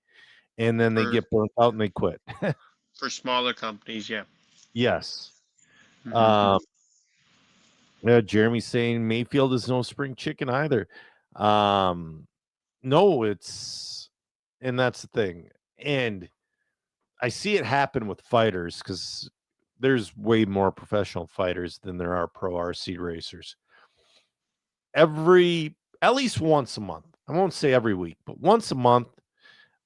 and then they get burnt out and they quit. For smaller companies, yeah. Yes. Yeah, Jeremy's saying Mayfield is no spring chicken either. No, and that's the thing. And I see it happen with fighters because there's way more professional fighters than there are pro RC racers. At least once a month, I won't say every week, but once a month,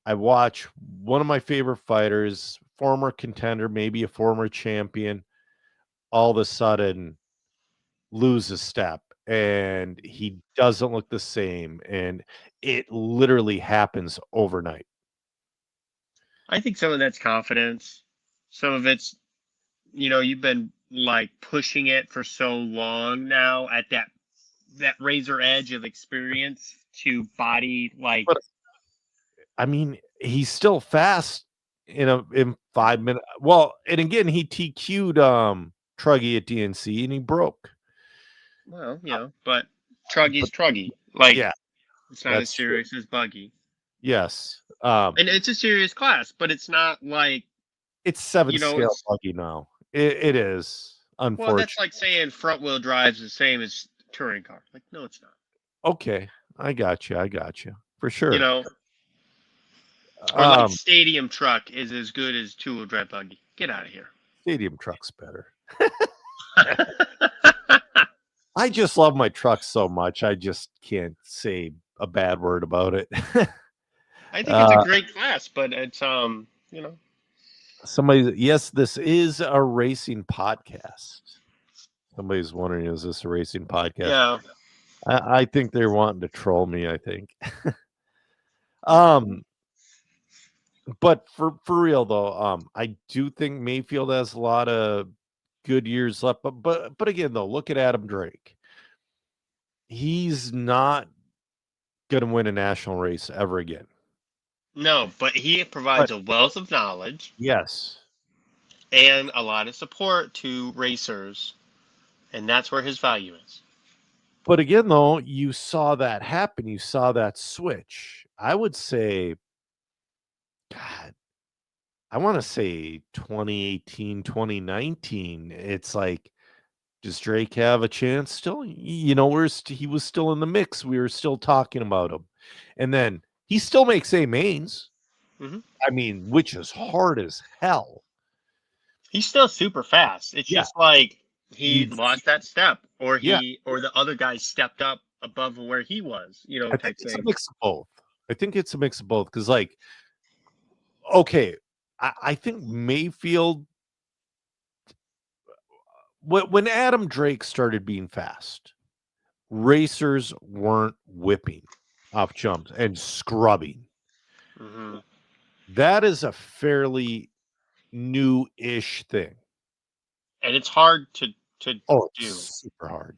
I watch one of my favorite fighters, former contender, maybe a former champion, all of a sudden lose a step and he doesn't look the same. And it literally happens overnight. I think some of that's confidence. Some of it's, you've been like pushing it for so long now at that razor edge of experience to body like. But, I mean, he's still fast in 5 minutes. Well, and again, he TQ'd Truggy at DNC and he broke. Well, but Truggy's Truggy. Like, yeah, it's not as serious as Buggy. Yes. And it's a serious class, but it's not like it's 7 scale Buggy now. It is, unfortunately. Well, that's like saying front wheel drive is the same as touring car. Like, no, it's not. Okay, I got you. For sure. Or like Um, stadium truck is as good as two-wheel drive buggy. Get out of here. stadium truck's better. I just love my truck so much. I just can't say a bad word about it. I think it's a uh, great class, but it's you know. yes, this is a racing podcast. Somebody's wondering, is this a racing podcast? Yeah. I think they're wanting to troll me, I think. um, but for real though, I do think Mayfield has a lot of good years left. But again though, look at Adam Drake. He's not gonna win a national race ever again. No, but he provides But a wealth of knowledge yes. and a lot of support to racers, and that's where his value is. But again, though, you saw that happen. You saw that switch. I would say, God, I want to say 2018, 2019. It's like, does Drake have a chance still? You know, he was still in the mix. We were still talking about him. And then he still makes A mains. Mm-hmm. I mean, which is hard as hell. He's still super fast. It's just like he lost that step, or or the other guy stepped up above where he was. You know, I type think it's thing. a mix of both. I think it's a mix of both because, like, okay, I think Mayfield, when Adam Drake started being fast, racers weren't whipping off jumps and scrubbing. Mm-hmm. That is a fairly new-ish thing. And it's hard to do. Super hard.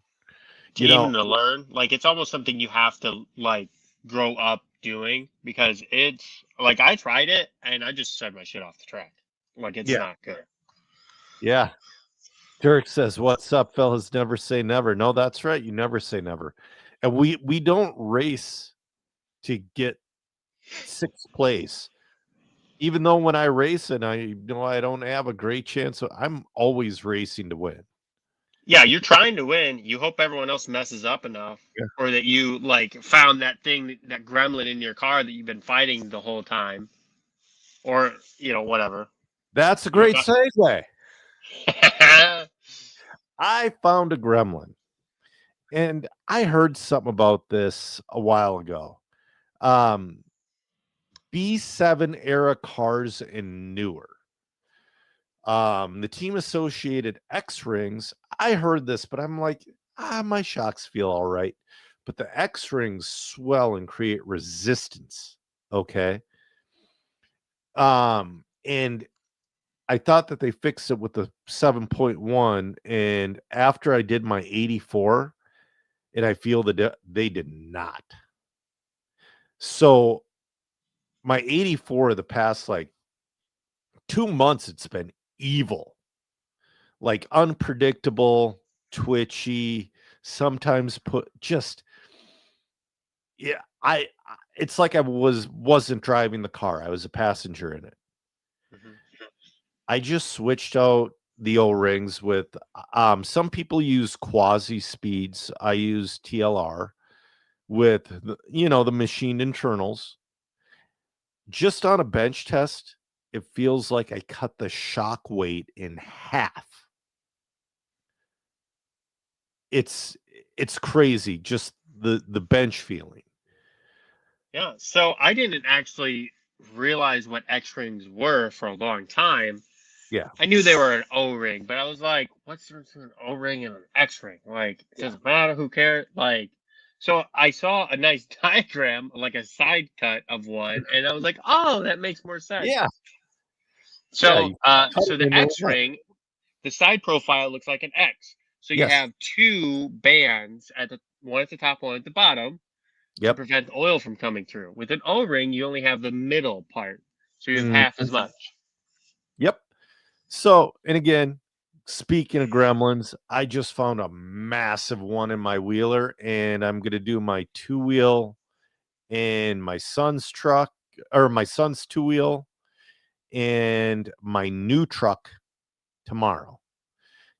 To even to learn. Like, it's almost something you have to like grow up doing, because it's like I tried it and I just said my shit off the track. Like, it's not good. Yeah. Dirk says, "What's up, fellas? Never say never." No, that's right. You never say never. And we don't race to get sixth place. Even though when I race and I know I don't have a great chance, I'm always racing to win. Yeah, you're trying to win. You hope everyone else messes up enough, or that you like found that thing, that gremlin in your car that you've been fighting the whole time, or whatever. That's a great segue. I found a gremlin, and I heard something about this a while ago. B7 era cars and newer. The team associated X rings. I heard this, but I'm like, my shocks feel all right. But the X rings swell and create resistance. Okay. And I thought that they fixed it with the 7.1. And after I did my 84, and I feel that they did not. So my 84 the past like 2 months, it's been evil, like unpredictable, twitchy, sometimes it's like I wasn't driving the car. I was a passenger in it. Mm-hmm. I just switched out the O-rings with some people use quasi speeds. I use TLR with the machined internals. Just on a bench test, it feels like I cut the shock weight in half. It's crazy, just the bench feeling. Yeah, so I didn't actually realize what X-rings were for a long time. Yeah. I knew they were an O-ring, but I was like, what's the difference between an O-ring and an X-ring? Like, it doesn't matter, who cares? Like, so I saw a nice diagram, like a side cut of one, and I was like, oh, that makes more sense. Yeah. So, so the X-ring, the side profile looks like an X. So you have two bands, one at the top, one at the bottom, to prevent oil from coming through. With an O-ring, you only have the middle part, so you have half as much. Yep. So, and again, speaking of gremlins, I just found a massive one in my wheeler, and I'm going to do my 2-wheel in my son's truck, or my son's 2-wheel, and my new truck tomorrow.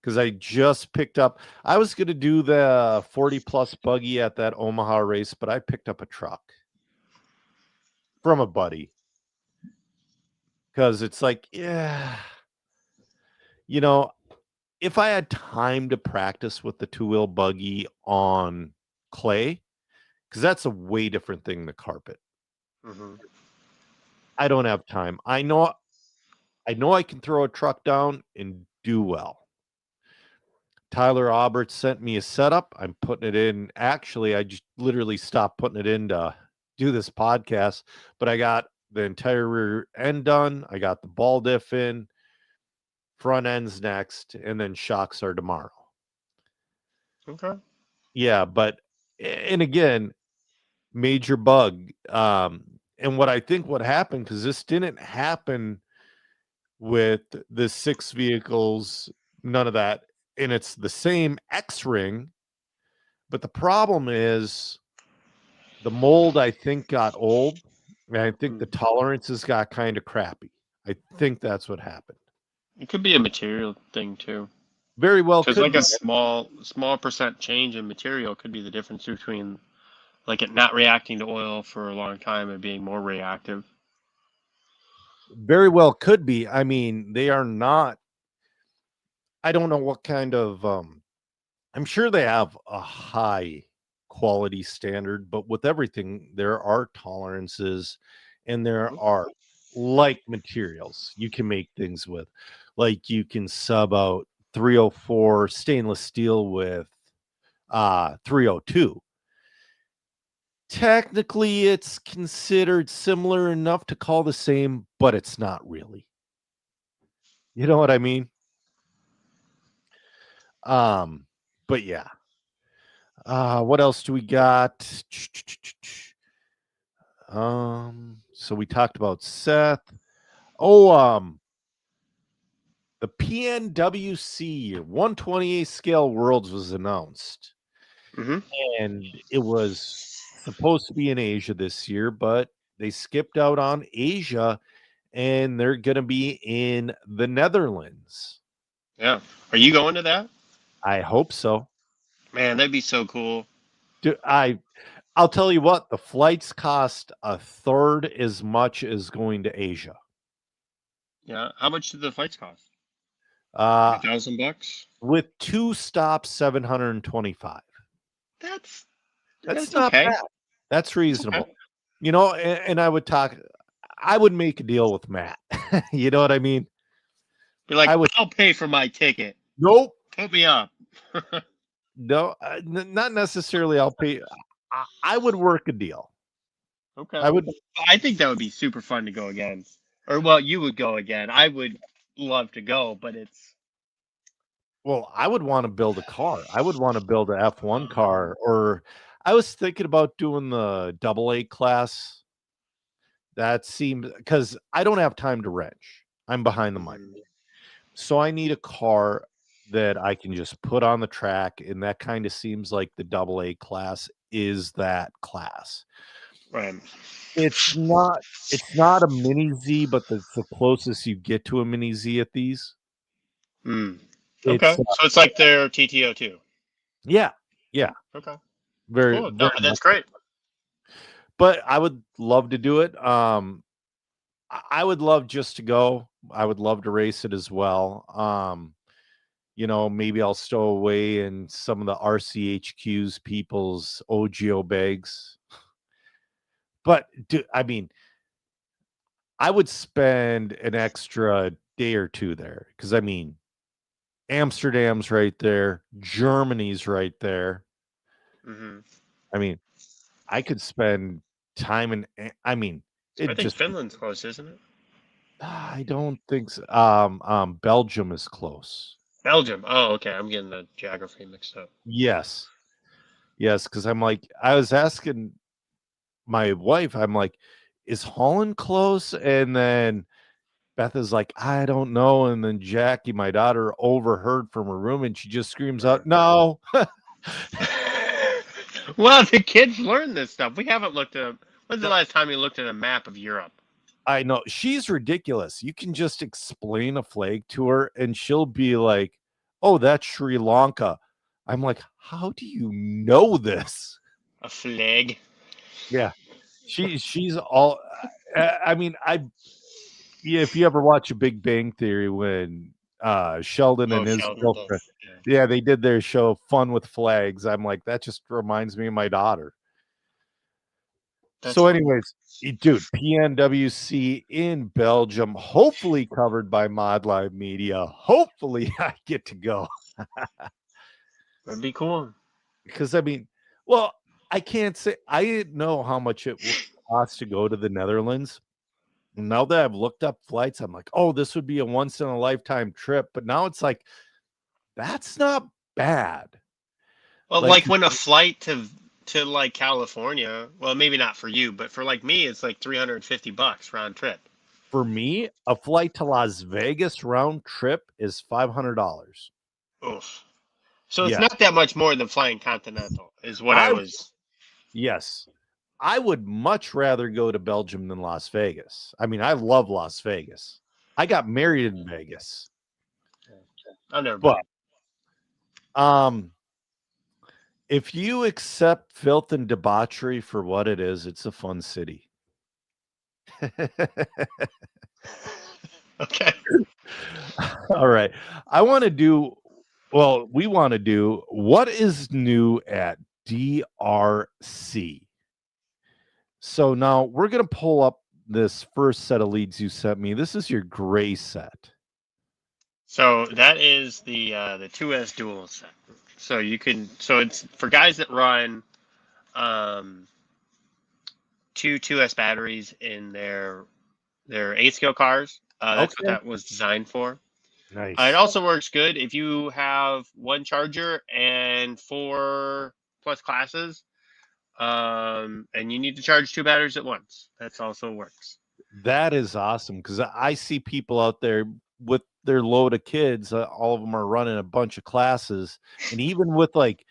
Because I just picked up, I was going to do the 40 plus buggy at that Omaha race, but I picked up a truck from a buddy. because it's like, yeah, you know, if I had time to practice with the two-wheel buggy on clay, because that's a way different thing than carpet. Hmm. I don't have time. I know I can throw a truck down and do well. Tyler Aubert sent me a setup. I'm putting it in. Actually, I just literally stopped putting it in to do this podcast, but I got the entire rear end done. I got the ball diff in, front ends next, and then shocks are tomorrow. Okay. Yeah, but and again, major bug. And what I think what happened, because this didn't happen with the 6 vehicles, none of that, and it's the same X ring. But the problem is the mold, I think, got old, and I think the tolerances got kind of crappy. I think that's what happened. It could be a material thing too. Very well Because could like be. a small percent change in material could be the difference between like it not reacting to oil for a long time and being more reactive. Very well could be. I mean, they are not. I don't know what kind of. I'm sure they have a high quality standard, but with everything, there are tolerances, and there are like materials you can make things with, like you can sub out 304 stainless steel with 302. Technically, it's considered similar enough to call the same, but it's not really. You know what I mean? But yeah. What else do we got? So we talked about Seth. Oh, the PNWC 128 scale Worlds was announced, Mm-hmm. and it was supposed to be in Asia this year, but they skipped out on Asia, and they're going to be in the Netherlands. Yeah. Are you going to that? I hope so. Man, that'd be so cool. I'll tell you what, the flights cost a third as much as going to Asia. Yeah. How much did the flights cost? Uh, $1,000? with 2 stops, 725. That's That's that's not okay. bad. That's That's okay. reasonable. You know, and I would make a deal with Matt. You know what I mean? Be like, I would, I'll pay for my ticket. nope, Put me up. no, not necessarily. I'll pay. I would work a deal. Okay. I would, I think that would be super fun to go again. Or well, you would go again. I would love to go, but it's well, I would want to build a car. I would want to build a F1 car, or I was thinking about doing the AA class. That seemed because I don't have time to wrench. I'm behind the mic. So I need a car that I can just put on the track, and that kind of seems like the AA class is that class. right. It's not a mini Z, but it's the closest you get to a mini Z at these. Mm. It's Okay. So it's like their TTO2. yeah, yeah, Okay. very Cool. No, very much. that's great. But I would love to do it. I would love just to go. I would love to race it as well. You know, maybe I'll stow away in some of the RCHQ's people's OGO bags. But I mean, I would spend an extra day or two there because I mean, Amsterdam's right there, Germany's right there. Hmm. I mean, I could spend time in. I mean, I it think just. Finland's close, isn't it? I don't think so. Belgium is close. Belgium. Oh, okay. I'm getting the geography mixed up. Yes, yes, because I'm like, I was asking my wife, I'm like, is Holland close? And then Beth is like, I don't know. And then Jackie, my daughter, overheard from her room and she just screams out, no. Well, the kids learn this stuff. We haven't looked at. When's the last time you looked at a map of Europe? I know. She's ridiculous. You can just explain a flag to her and she'll be like, oh, that's Sri Lanka. I'm like, how do you know this? A flag. Yeah. She's all I mean, Yeah, if you ever watch a Big Bang Theory when Sheldon Oh, and his Sheldon girlfriend, both. Yeah. yeah, they did their show Fun with Flags. I'm like, that just reminds me of my daughter. That's So, funny. anyways, dude, PNWC in Belgium, hopefully covered by Mod Live Media. Hopefully, I get to go That'd be cool. because I mean, well, I can't say I didn't know how much it would cost to go to the Netherlands. Now that I've looked up flights, I'm like, oh, this would be a once in a lifetime trip. But now it's like, that's not bad. Well, Like like when a flight to like California, well, maybe not for you, but for like me, it's like $350 round trip. for me, a flight to Las Vegas round trip is $500. Oof. So it's Yeah. not that much more than flying Continental, is what I I was. yes. I would much rather go to Belgium than Las Vegas. I mean, I love Las Vegas. I got married in Vegas. I've never But been. if you accept filth and debauchery for what it is, it's a fun city. Okay. All right. I want to do, well, we want to do what is new at DRC. So now we're going to pull up this first set of leads you sent me. This is your gray set. So that is the 2S dual set. So you can it's for guys that run um two 2S batteries in their 8 scale cars. That's what Okay. that was designed for. It Nice. also works good if you have one charger and 4+ classes, and you need to charge 2 batteries at once. That's also works. That is awesome because I see people out there with their load of kids. All of them are running a bunch of classes, and even with like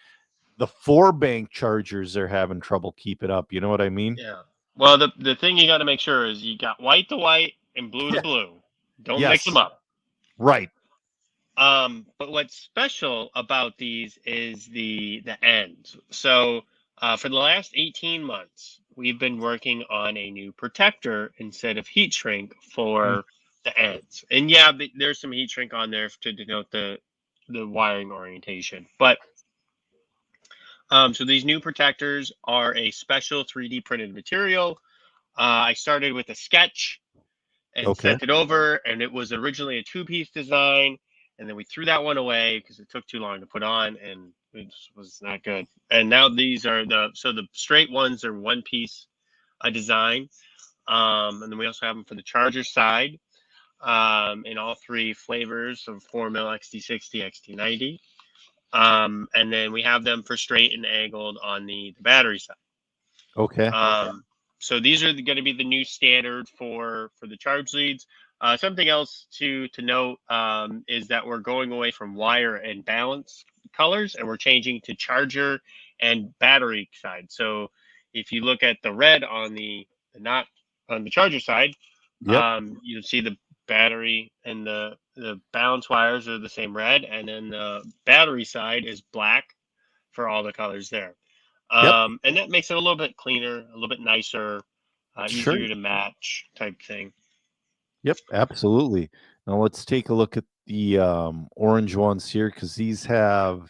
the 4 bank chargers, they're having trouble keeping up. You know what I mean? Yeah. Well, the thing you got to make sure is you got white to white and blue to Yeah. blue. Don't mix them Yes. up. Right. But what's special about these is the ends. So for the last 18 months, we've been working on a new protector instead of heat shrink Mm. for the ends. And yeah, there's some heat shrink on there to denote the wiring orientation. But so these new protectors are a special 3D printed material. I started with a sketch and Okay. sent it over, and it was originally a 2-piece design, and then we threw that one away because it took too long to put on, and it just was not good. And now these are the straight ones are 1-piece design, and then we also have them for the charger side, in all 3 flavors of 4mm XT60, XT90, and then we have them for straight and angled on the battery side. Okay. So these are going to be the new standard for the charge leads. Something else to note is that we're going away from wire and balance colors, and we're changing to charger and battery side. So if you look at the red on the not on the charger side, Yep. you'll see the battery and the balance wires are the same red, and then the battery side is black for all the colors there. Yep. And that makes it a little bit cleaner, a little bit nicer, Sure. easier to match type thing. Yep. Absolutely. Now let's take a look at the orange ones here because these have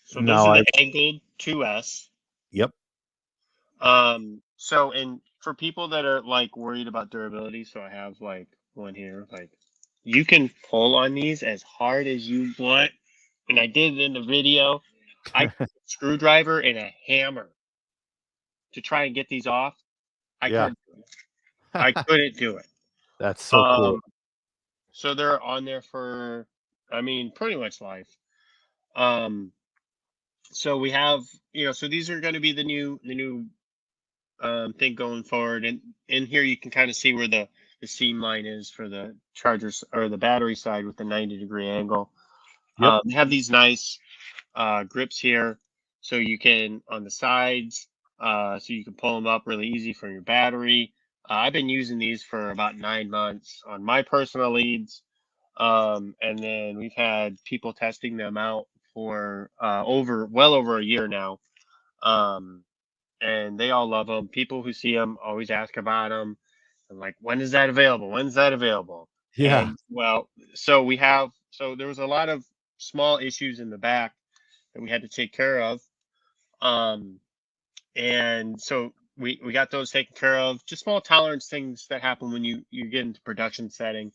So those now are I the angled 2S. yep. So and for people that are like worried about durability, so I have like one here, like you can pull on these as hard as you want. And I did it in the video. I took a screwdriver and a hammer to try and get these off. I Yeah. couldn't do it. I couldn't do it. That's so cool. Um, So they're on there for, I mean, pretty much life. Um, so we have, so these are going to be the new thing going forward, and in here you can kind of see where the seam line is for the chargers or the battery side with the 90-degree angle. Yep. They have these nice grips here, so you can on the sides, so you can pull them up really easy from your battery. I've been using these for about 9 months on my personal leads. And then we've had people testing them out for well over a year now. And they all love them. People who see them always ask about them. I'm like, when is that available? When's that available? Yeah. And well, so there was a lot of small issues in the back that we had to take care of. Um, and so we got those taken care of. Just small tolerance things that happen when you get into production setting.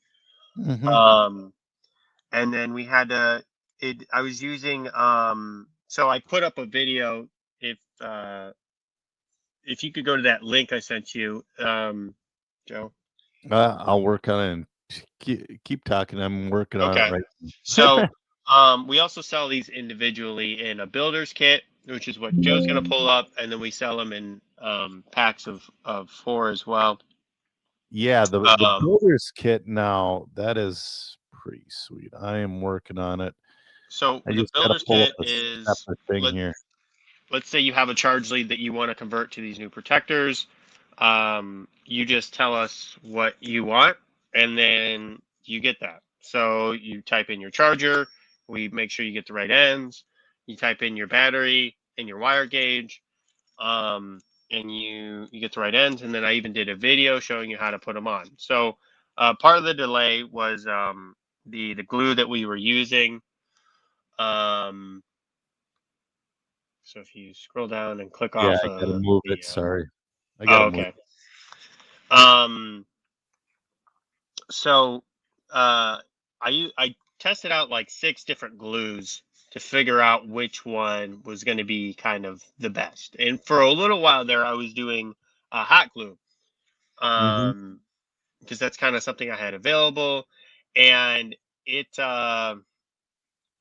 Hmm. Um, and then we had to. I was using. So I put up a video. If you could go to that link I sent you, Joe. I'll work on it and keep talking. I'm working on it Okay. right So now. we also sell these individually in a builder's kit, which is what Joe's going to pull up, and then we sell them in packs of 4 as well. Yeah, the Um, builder's kit now, that is pretty sweet. I am working on it. so I the just got to builder's pull up kit a is separate thing here. let's say you have a charge lead that you want to convert to these new protectors. You just tell us what you want, and then you get that. So you type in your charger, we make sure you get the right ends. You type in your battery and your wire gauge, and you get the right ends. And then I even did a video showing you how to put them on. So part of the delay was the glue that we were using. Um, so if you scroll down and click Yeah, off I got to of move the it. Sorry. I got oh, to move okay. Um, so I tested out like 6 different glues to figure out which one was going to be kind of the best. And for a little while there, I was doing hot glue, it. because that's kind of something I had available, and it uh,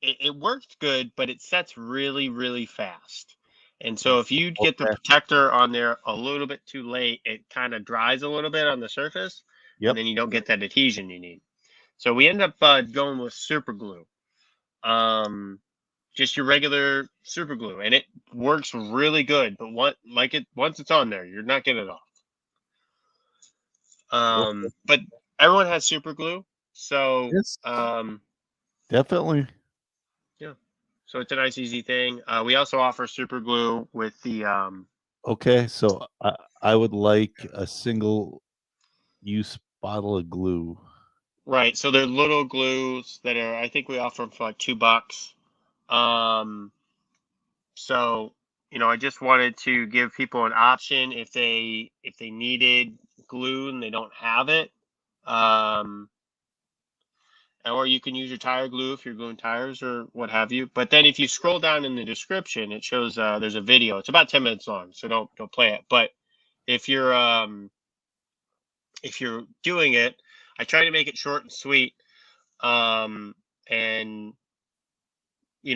it worked good, but it sets really, really fast. And so if you get the Okay. protector on there a little bit too late, it kind of dries a little bit on the surface, and Yep. then you don't get that adhesion you need. So we end up going with super glue, just your regular super glue, and it works really good. But once it's on there, you're not getting it off. Okay. But everyone has super glue, so Yes, definitely. yeah. So it's a nice, easy thing. We also offer super glue with the Okay, so I would like a single use bottle of glue. right. So they're little glues that are. I think we offer them for like $2. Um, so I just wanted to give people an option if they needed glue and they don't have it. Um, or you can use your tire glue if you're gluing tires or what have you. But then if you scroll down in the description, it shows there's a video. It's about 10 minutes long, so don't play it. But if you're doing it, I try to make it short and sweet. And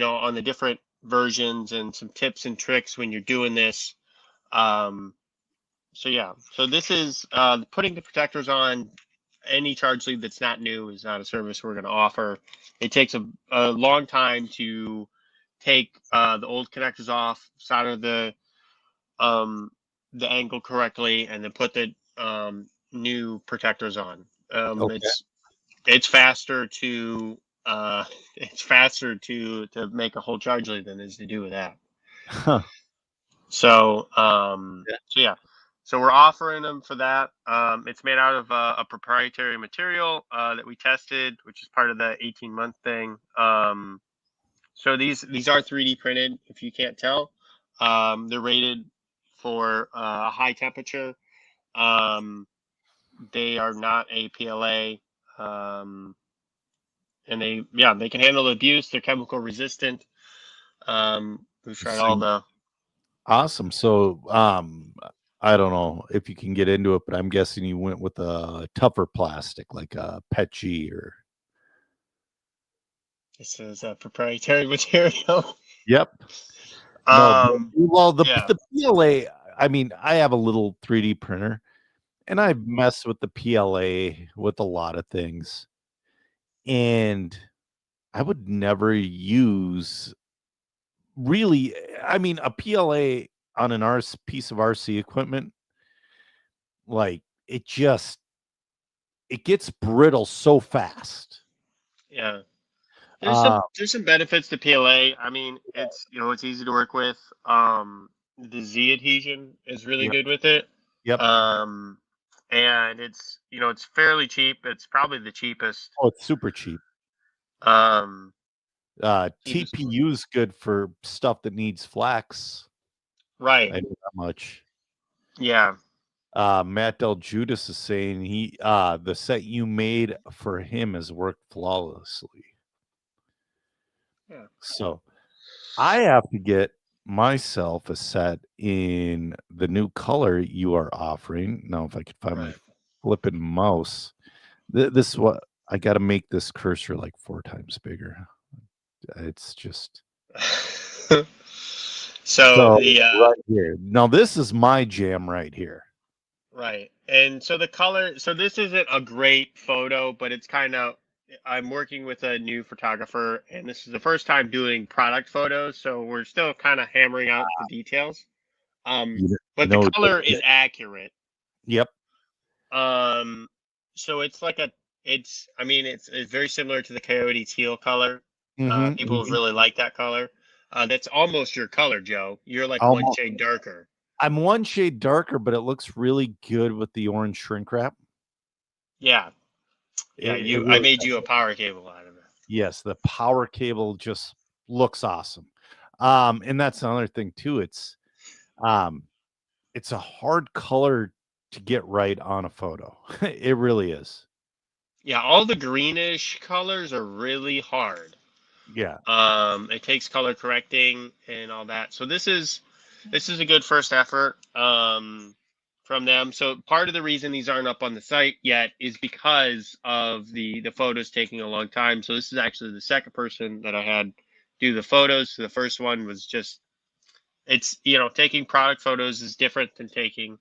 on the different versions and some tips and tricks when you're doing this. So yeah, so this is putting the protectors on any charge lead that's not new is not a service we're going to offer. It takes a long time to take the old connectors off, solder the angle correctly, and then put the new protectors on. Okay. It's faster to make a whole charge lead than it is to do with that. Huh. So Yeah. so yeah. So we're offering them for that. It's made out of a proprietary material that we tested, which is part of the 18-month thing. So these are 3D printed. If you can't tell, they're rated for a high temperature. They are not a PLA, and they can handle abuse. They're chemical resistant. We've tried all So the awesome. So I don't know if you can get into it, but I'm guessing you went with a tougher plastic like a PETG or This is a proprietary material. Yep. No, well Yeah. the PLA, I mean, I have a little 3D printer and I've messed with the PLA with a lot of things. And I would never use really, I mean, a PLA on an piece of RC equipment, like it gets brittle so fast. Yeah. Uh, There's some benefits to PLA. I mean, it's easy to work with. The Z adhesion is really yep, good with it. yep. Um, and it's it's fairly cheap. It's probably the cheapest. Oh, it's super cheap. Um, cheapest. TPU is good for stuff that needs flax. Right. I know that much. Yeah. Matt Del Judas is saying the set you made for him has worked flawlessly. Yeah. So I have to get myself a set in the new color you are offering. Now, if I could find my Right. flipping mouse, this is what I got to make this cursor like 4 times bigger. It's just So so the right here. Now, this is my jam right here. right. And so the color, so this isn't a great photo, but it's kind of, I'm working with a new photographer, and this is the first time doing product photos, so we're still kind of hammering out the details. You But the know, color is accurate. yep. Um, so it's like I mean, it's very similar to the Coyote teal color. People Mm-hmm. really like that color. That's almost your color, Joe. You're like one Almost. shade darker. I'm one shade darker, but it looks really good with the orange shrink wrap. Yeah. Yeah, It I really made you a power cable out of it. Yes, the power cable just looks awesome. And that's another thing too. Um, it's a hard color to get right on a photo. It really is. Yeah, all the greenish colors are really hard. Yeah. It takes color correcting and all that. So this is a good first effort from them. So part of the reason these aren't up on the site yet is because of the photos taking a long time. So this is actually the second person that I had do the photos. So the first one was just taking product photos is different than taking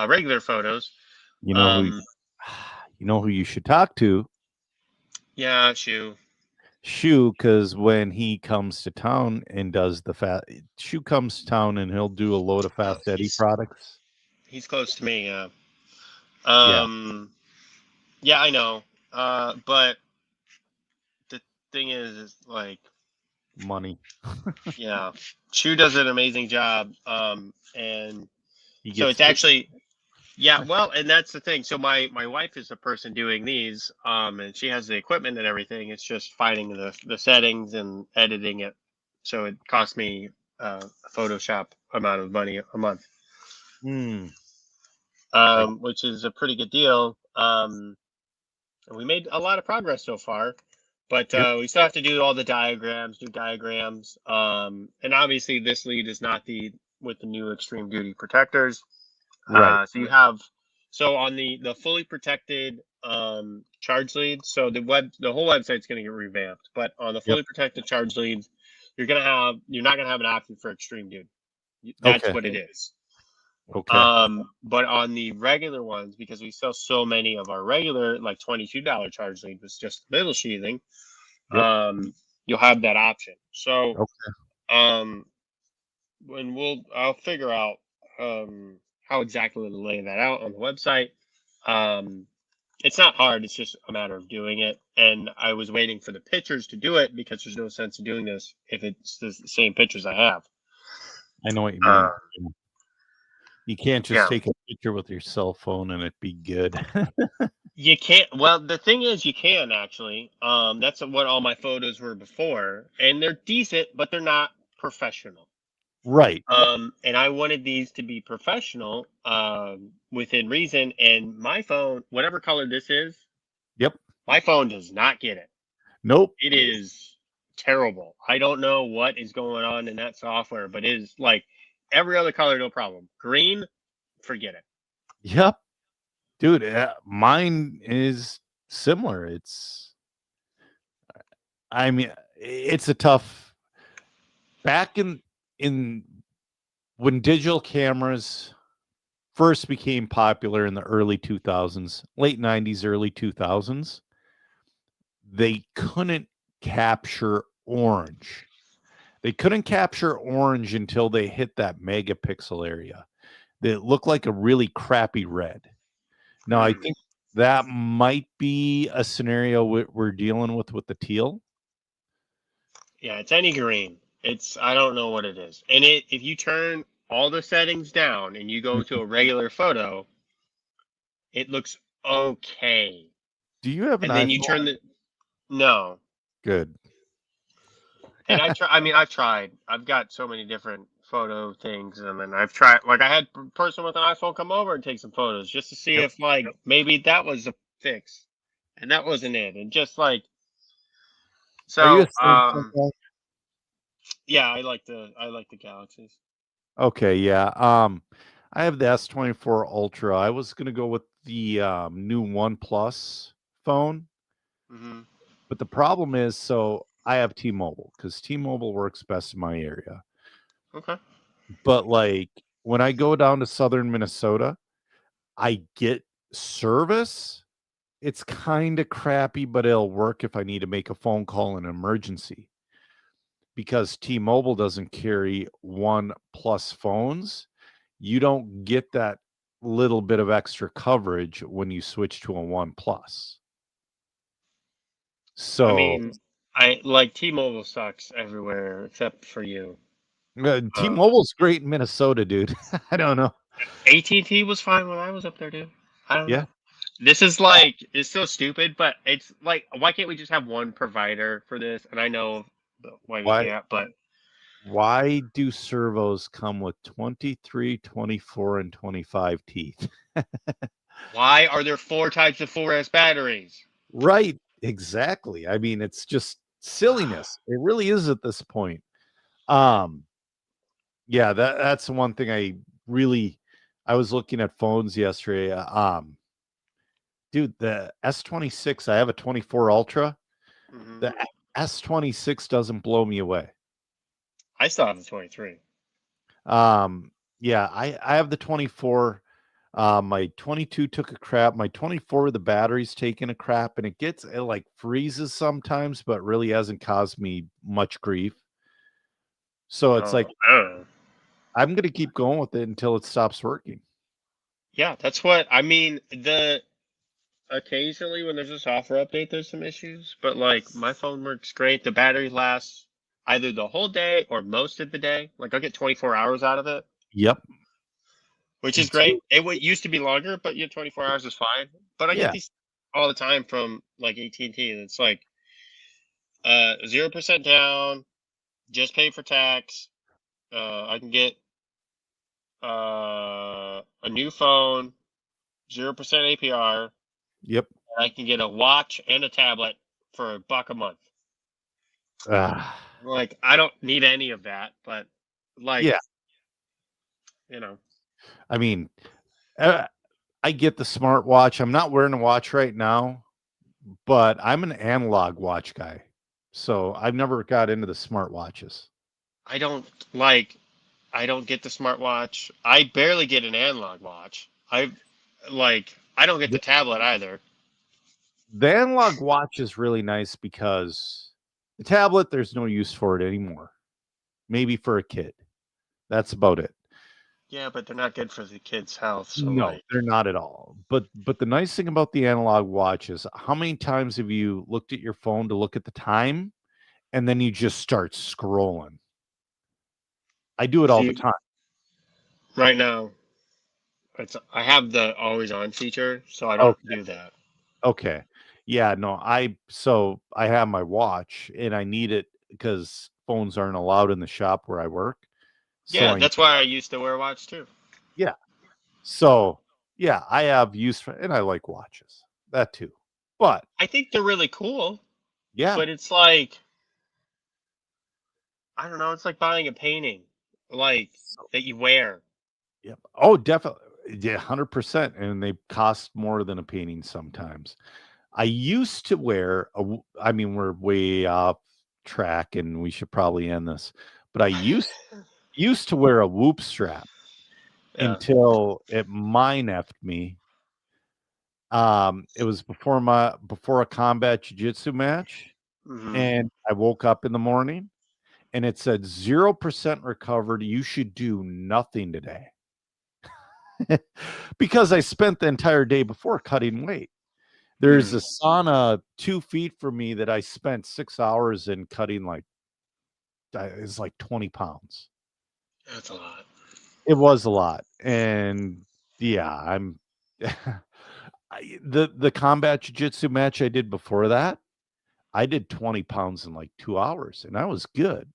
regular photos. You know who Um, you know who you should talk to? yeah, shoe. Shu, because when he comes to town and does the fat Shu comes to town and he'll do a load of Oh, Fast Eddie products. he's close to me. Yeah. Yeah, Yeah, I know. But the thing is like, money. yeah, Chu does an amazing job. And He so gets it's paid. actually, yeah, well, and that's the thing. So my wife is the person doing these, and she has the equipment and everything. It's just finding the settings and editing it. So it cost me a Photoshop amount of money a month, Hmm. I which is a pretty good deal. And we made a lot of progress so far, but Yep. we still have to do all the diagrams, do diagrams. And obviously this lead is not the with the new extreme duty protectors. Right. So you have, so on the fully protected charge lead, so the whole website's going to get revamped, but on the Yep. fully protected charge leads, you're not going to have an option for extreme duty. That's Okay. what it is. Okay. But on the regular ones, because we sell so many of our regular, like $22 charge lead was just middle sheathing, Yep. you'll have that option. So, Okay. um, I'll figure out, how exactly to lay that out on the website. Um, it's not hard. It's just a matter of doing it. And I was waiting for the pictures to do it because there's no sense in doing this if it's the same pictures I have. I know what you Uh, mean. You can't just yeah. take a picture with your cell phone and it be good. You can't. Well, the thing is, you can actually. That's what all my photos were before, and they're decent, but they're not professional. Right. And I wanted these to be professional, within reason. And my phone, whatever color this is, Yep. my phone does not get it. Nope. It is terrible. I don't know what is going on in that software, but it is like every other color, no problem. Green, forget it. Yep. Dude, mine is similar. I mean, it's a tough back in when digital cameras first became popular in the early 2000s, late 90s, early 2000s, they couldn't capture orange. They couldn't capture orange until they hit that megapixel area. That looked like a really crappy red. Now, I think that might be a scenario we're dealing with the teal. Yeah, it's any green. I don't know what it is. And if you turn all the settings down and you go to a regular photo, it looks okay. Do you have an And then you iPhone? turn the no. Good. And I've tried. I've got so many different photo things, and then I've tried. Like I had a person with an iPhone come over and take some photos just to see Yep. if like maybe that was a fix, and that wasn't it. And just like Are you a so, Samsung guy? yeah, I like the Galaxies. Okay, yeah. I have the S24 Ultra. I was gonna go with the new OnePlus phone, Hmm. but the problem is, so I have T-Mobile because T-Mobile works best in my area. Okay. But like when I go down to southern Minnesota, I get service. It's kind of crappy, but it'll work if I need to make a phone call in an emergency. Because T-Mobile doesn't carry One Plus phones, you don't get that little bit of extra coverage when you switch to a One Plus. I So mean, I like T-Mobile sucks everywhere except for you. T-Mobile's great in Minnesota, dude. I don't know. AT&T was fine when I was up there, dude. I don't Yeah. know. This is like it's so stupid, but it's like why can't we just have one provider for this? And I know why we Why can't, but why do servos come with 23, 24, and 25 teeth? why are there 4 types of 4S batteries? Right. Exactly. I mean, it's just silliness. It really is at this point. Um, yeah, that's the one thing I was looking at phones yesterday. Dude, the S26, I have a 24 Ultra. Hmm. The S26 doesn't blow me away. I still have the 23. Yeah, I have the 24. My 22 took a crap. My 24, the battery's taking a crap, and it like freezes sometimes, but really hasn't caused me much grief. So it's Oh, like oh. I'm gonna keep going with it until it stops working. Yeah, that's what I mean. The occasionally when there's a software update, there's some issues, but like my phone works great. The battery lasts either the whole day or most of the day. Like I'll get 24 hours out of it, Yep, which me is great. too. Used to be longer, but 24 hours is fine. But I get Yeah, these all the time from like AT&T, and it's like 0% down, just pay for tax. I can get a new phone, 0% APR. yep. And I can get a watch and a tablet for $1 a month. Ah, Like I don't need any of that, but like yeah. you know, I mean, uh, I get the smartwatch. I'm not wearing a watch right now, but I'm an analog watch guy. So I've never got into the smartwatches. I don't like I don't get the smartwatch. I barely get an analog watch. I don't get the The, tablet either. the analog watch is really nice because the tablet, there's no use for it anymore. Maybe for a kid. That's about it. Yeah, but they're not good for the kids' health. So No, like, they're not at all. But the nice thing about the analog watch is how many times have you looked at your phone to look at the time and then you just start scrolling? I do it all the see, time. right now, I have the always on feature, so I don't Okay. do that. Okay. Yeah, no, so I have my watch and I need it because phones aren't allowed in the shop where I work. So Yeah, that's why I used to wear a watch too. yeah. So yeah, I have use for, and I like watches. That too. But I think they're really cool, yeah, but it's like I don't know. It's like buying a painting, like so, that you wear. yeah. Oh, definitely. Yeah, 100%. And they cost more than a painting sometimes. I used to wear I mean, we're way off track and we should probably end this. But I used to wear a whoop strap Yeah. until it mind effed me. It was before a combat jiu-jitsu match, Hmm. and I woke up in the morning and it said 0% recovered. You should do nothing today. Because I spent the entire day before cutting weight. There's a sauna 2 feet from me that I spent 6 hours in cutting like it's like 20 pounds. That's a lot. It was a lot. And yeah, I'm The combat jiu-jitsu match I did before that, I did 20 pounds in like 2 hours, and I was good.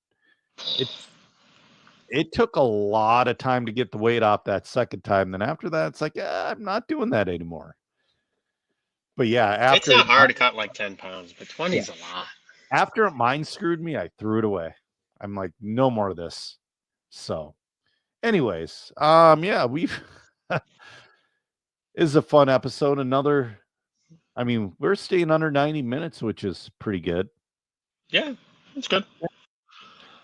It took a lot of time to get the weight off that second time. Then after that, it's like, I'm not doing that anymore. But yeah, It's after not hard to cut like 10 pounds, but 20 is a lot. after mine screwed me, I threw it away. I'm like, no more of this. So, anyways, yeah, we've is a fun episode. I mean, we're staying under 90 minutes, which is pretty good. Yeah, that's good.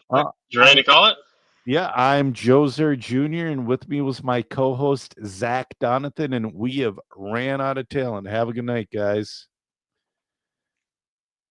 Uh, You ready to call it? Yeah, I'm Joser Jr., and with me was my co-host, Zach Donathan, and we have ran out of talent. Have a good night, guys.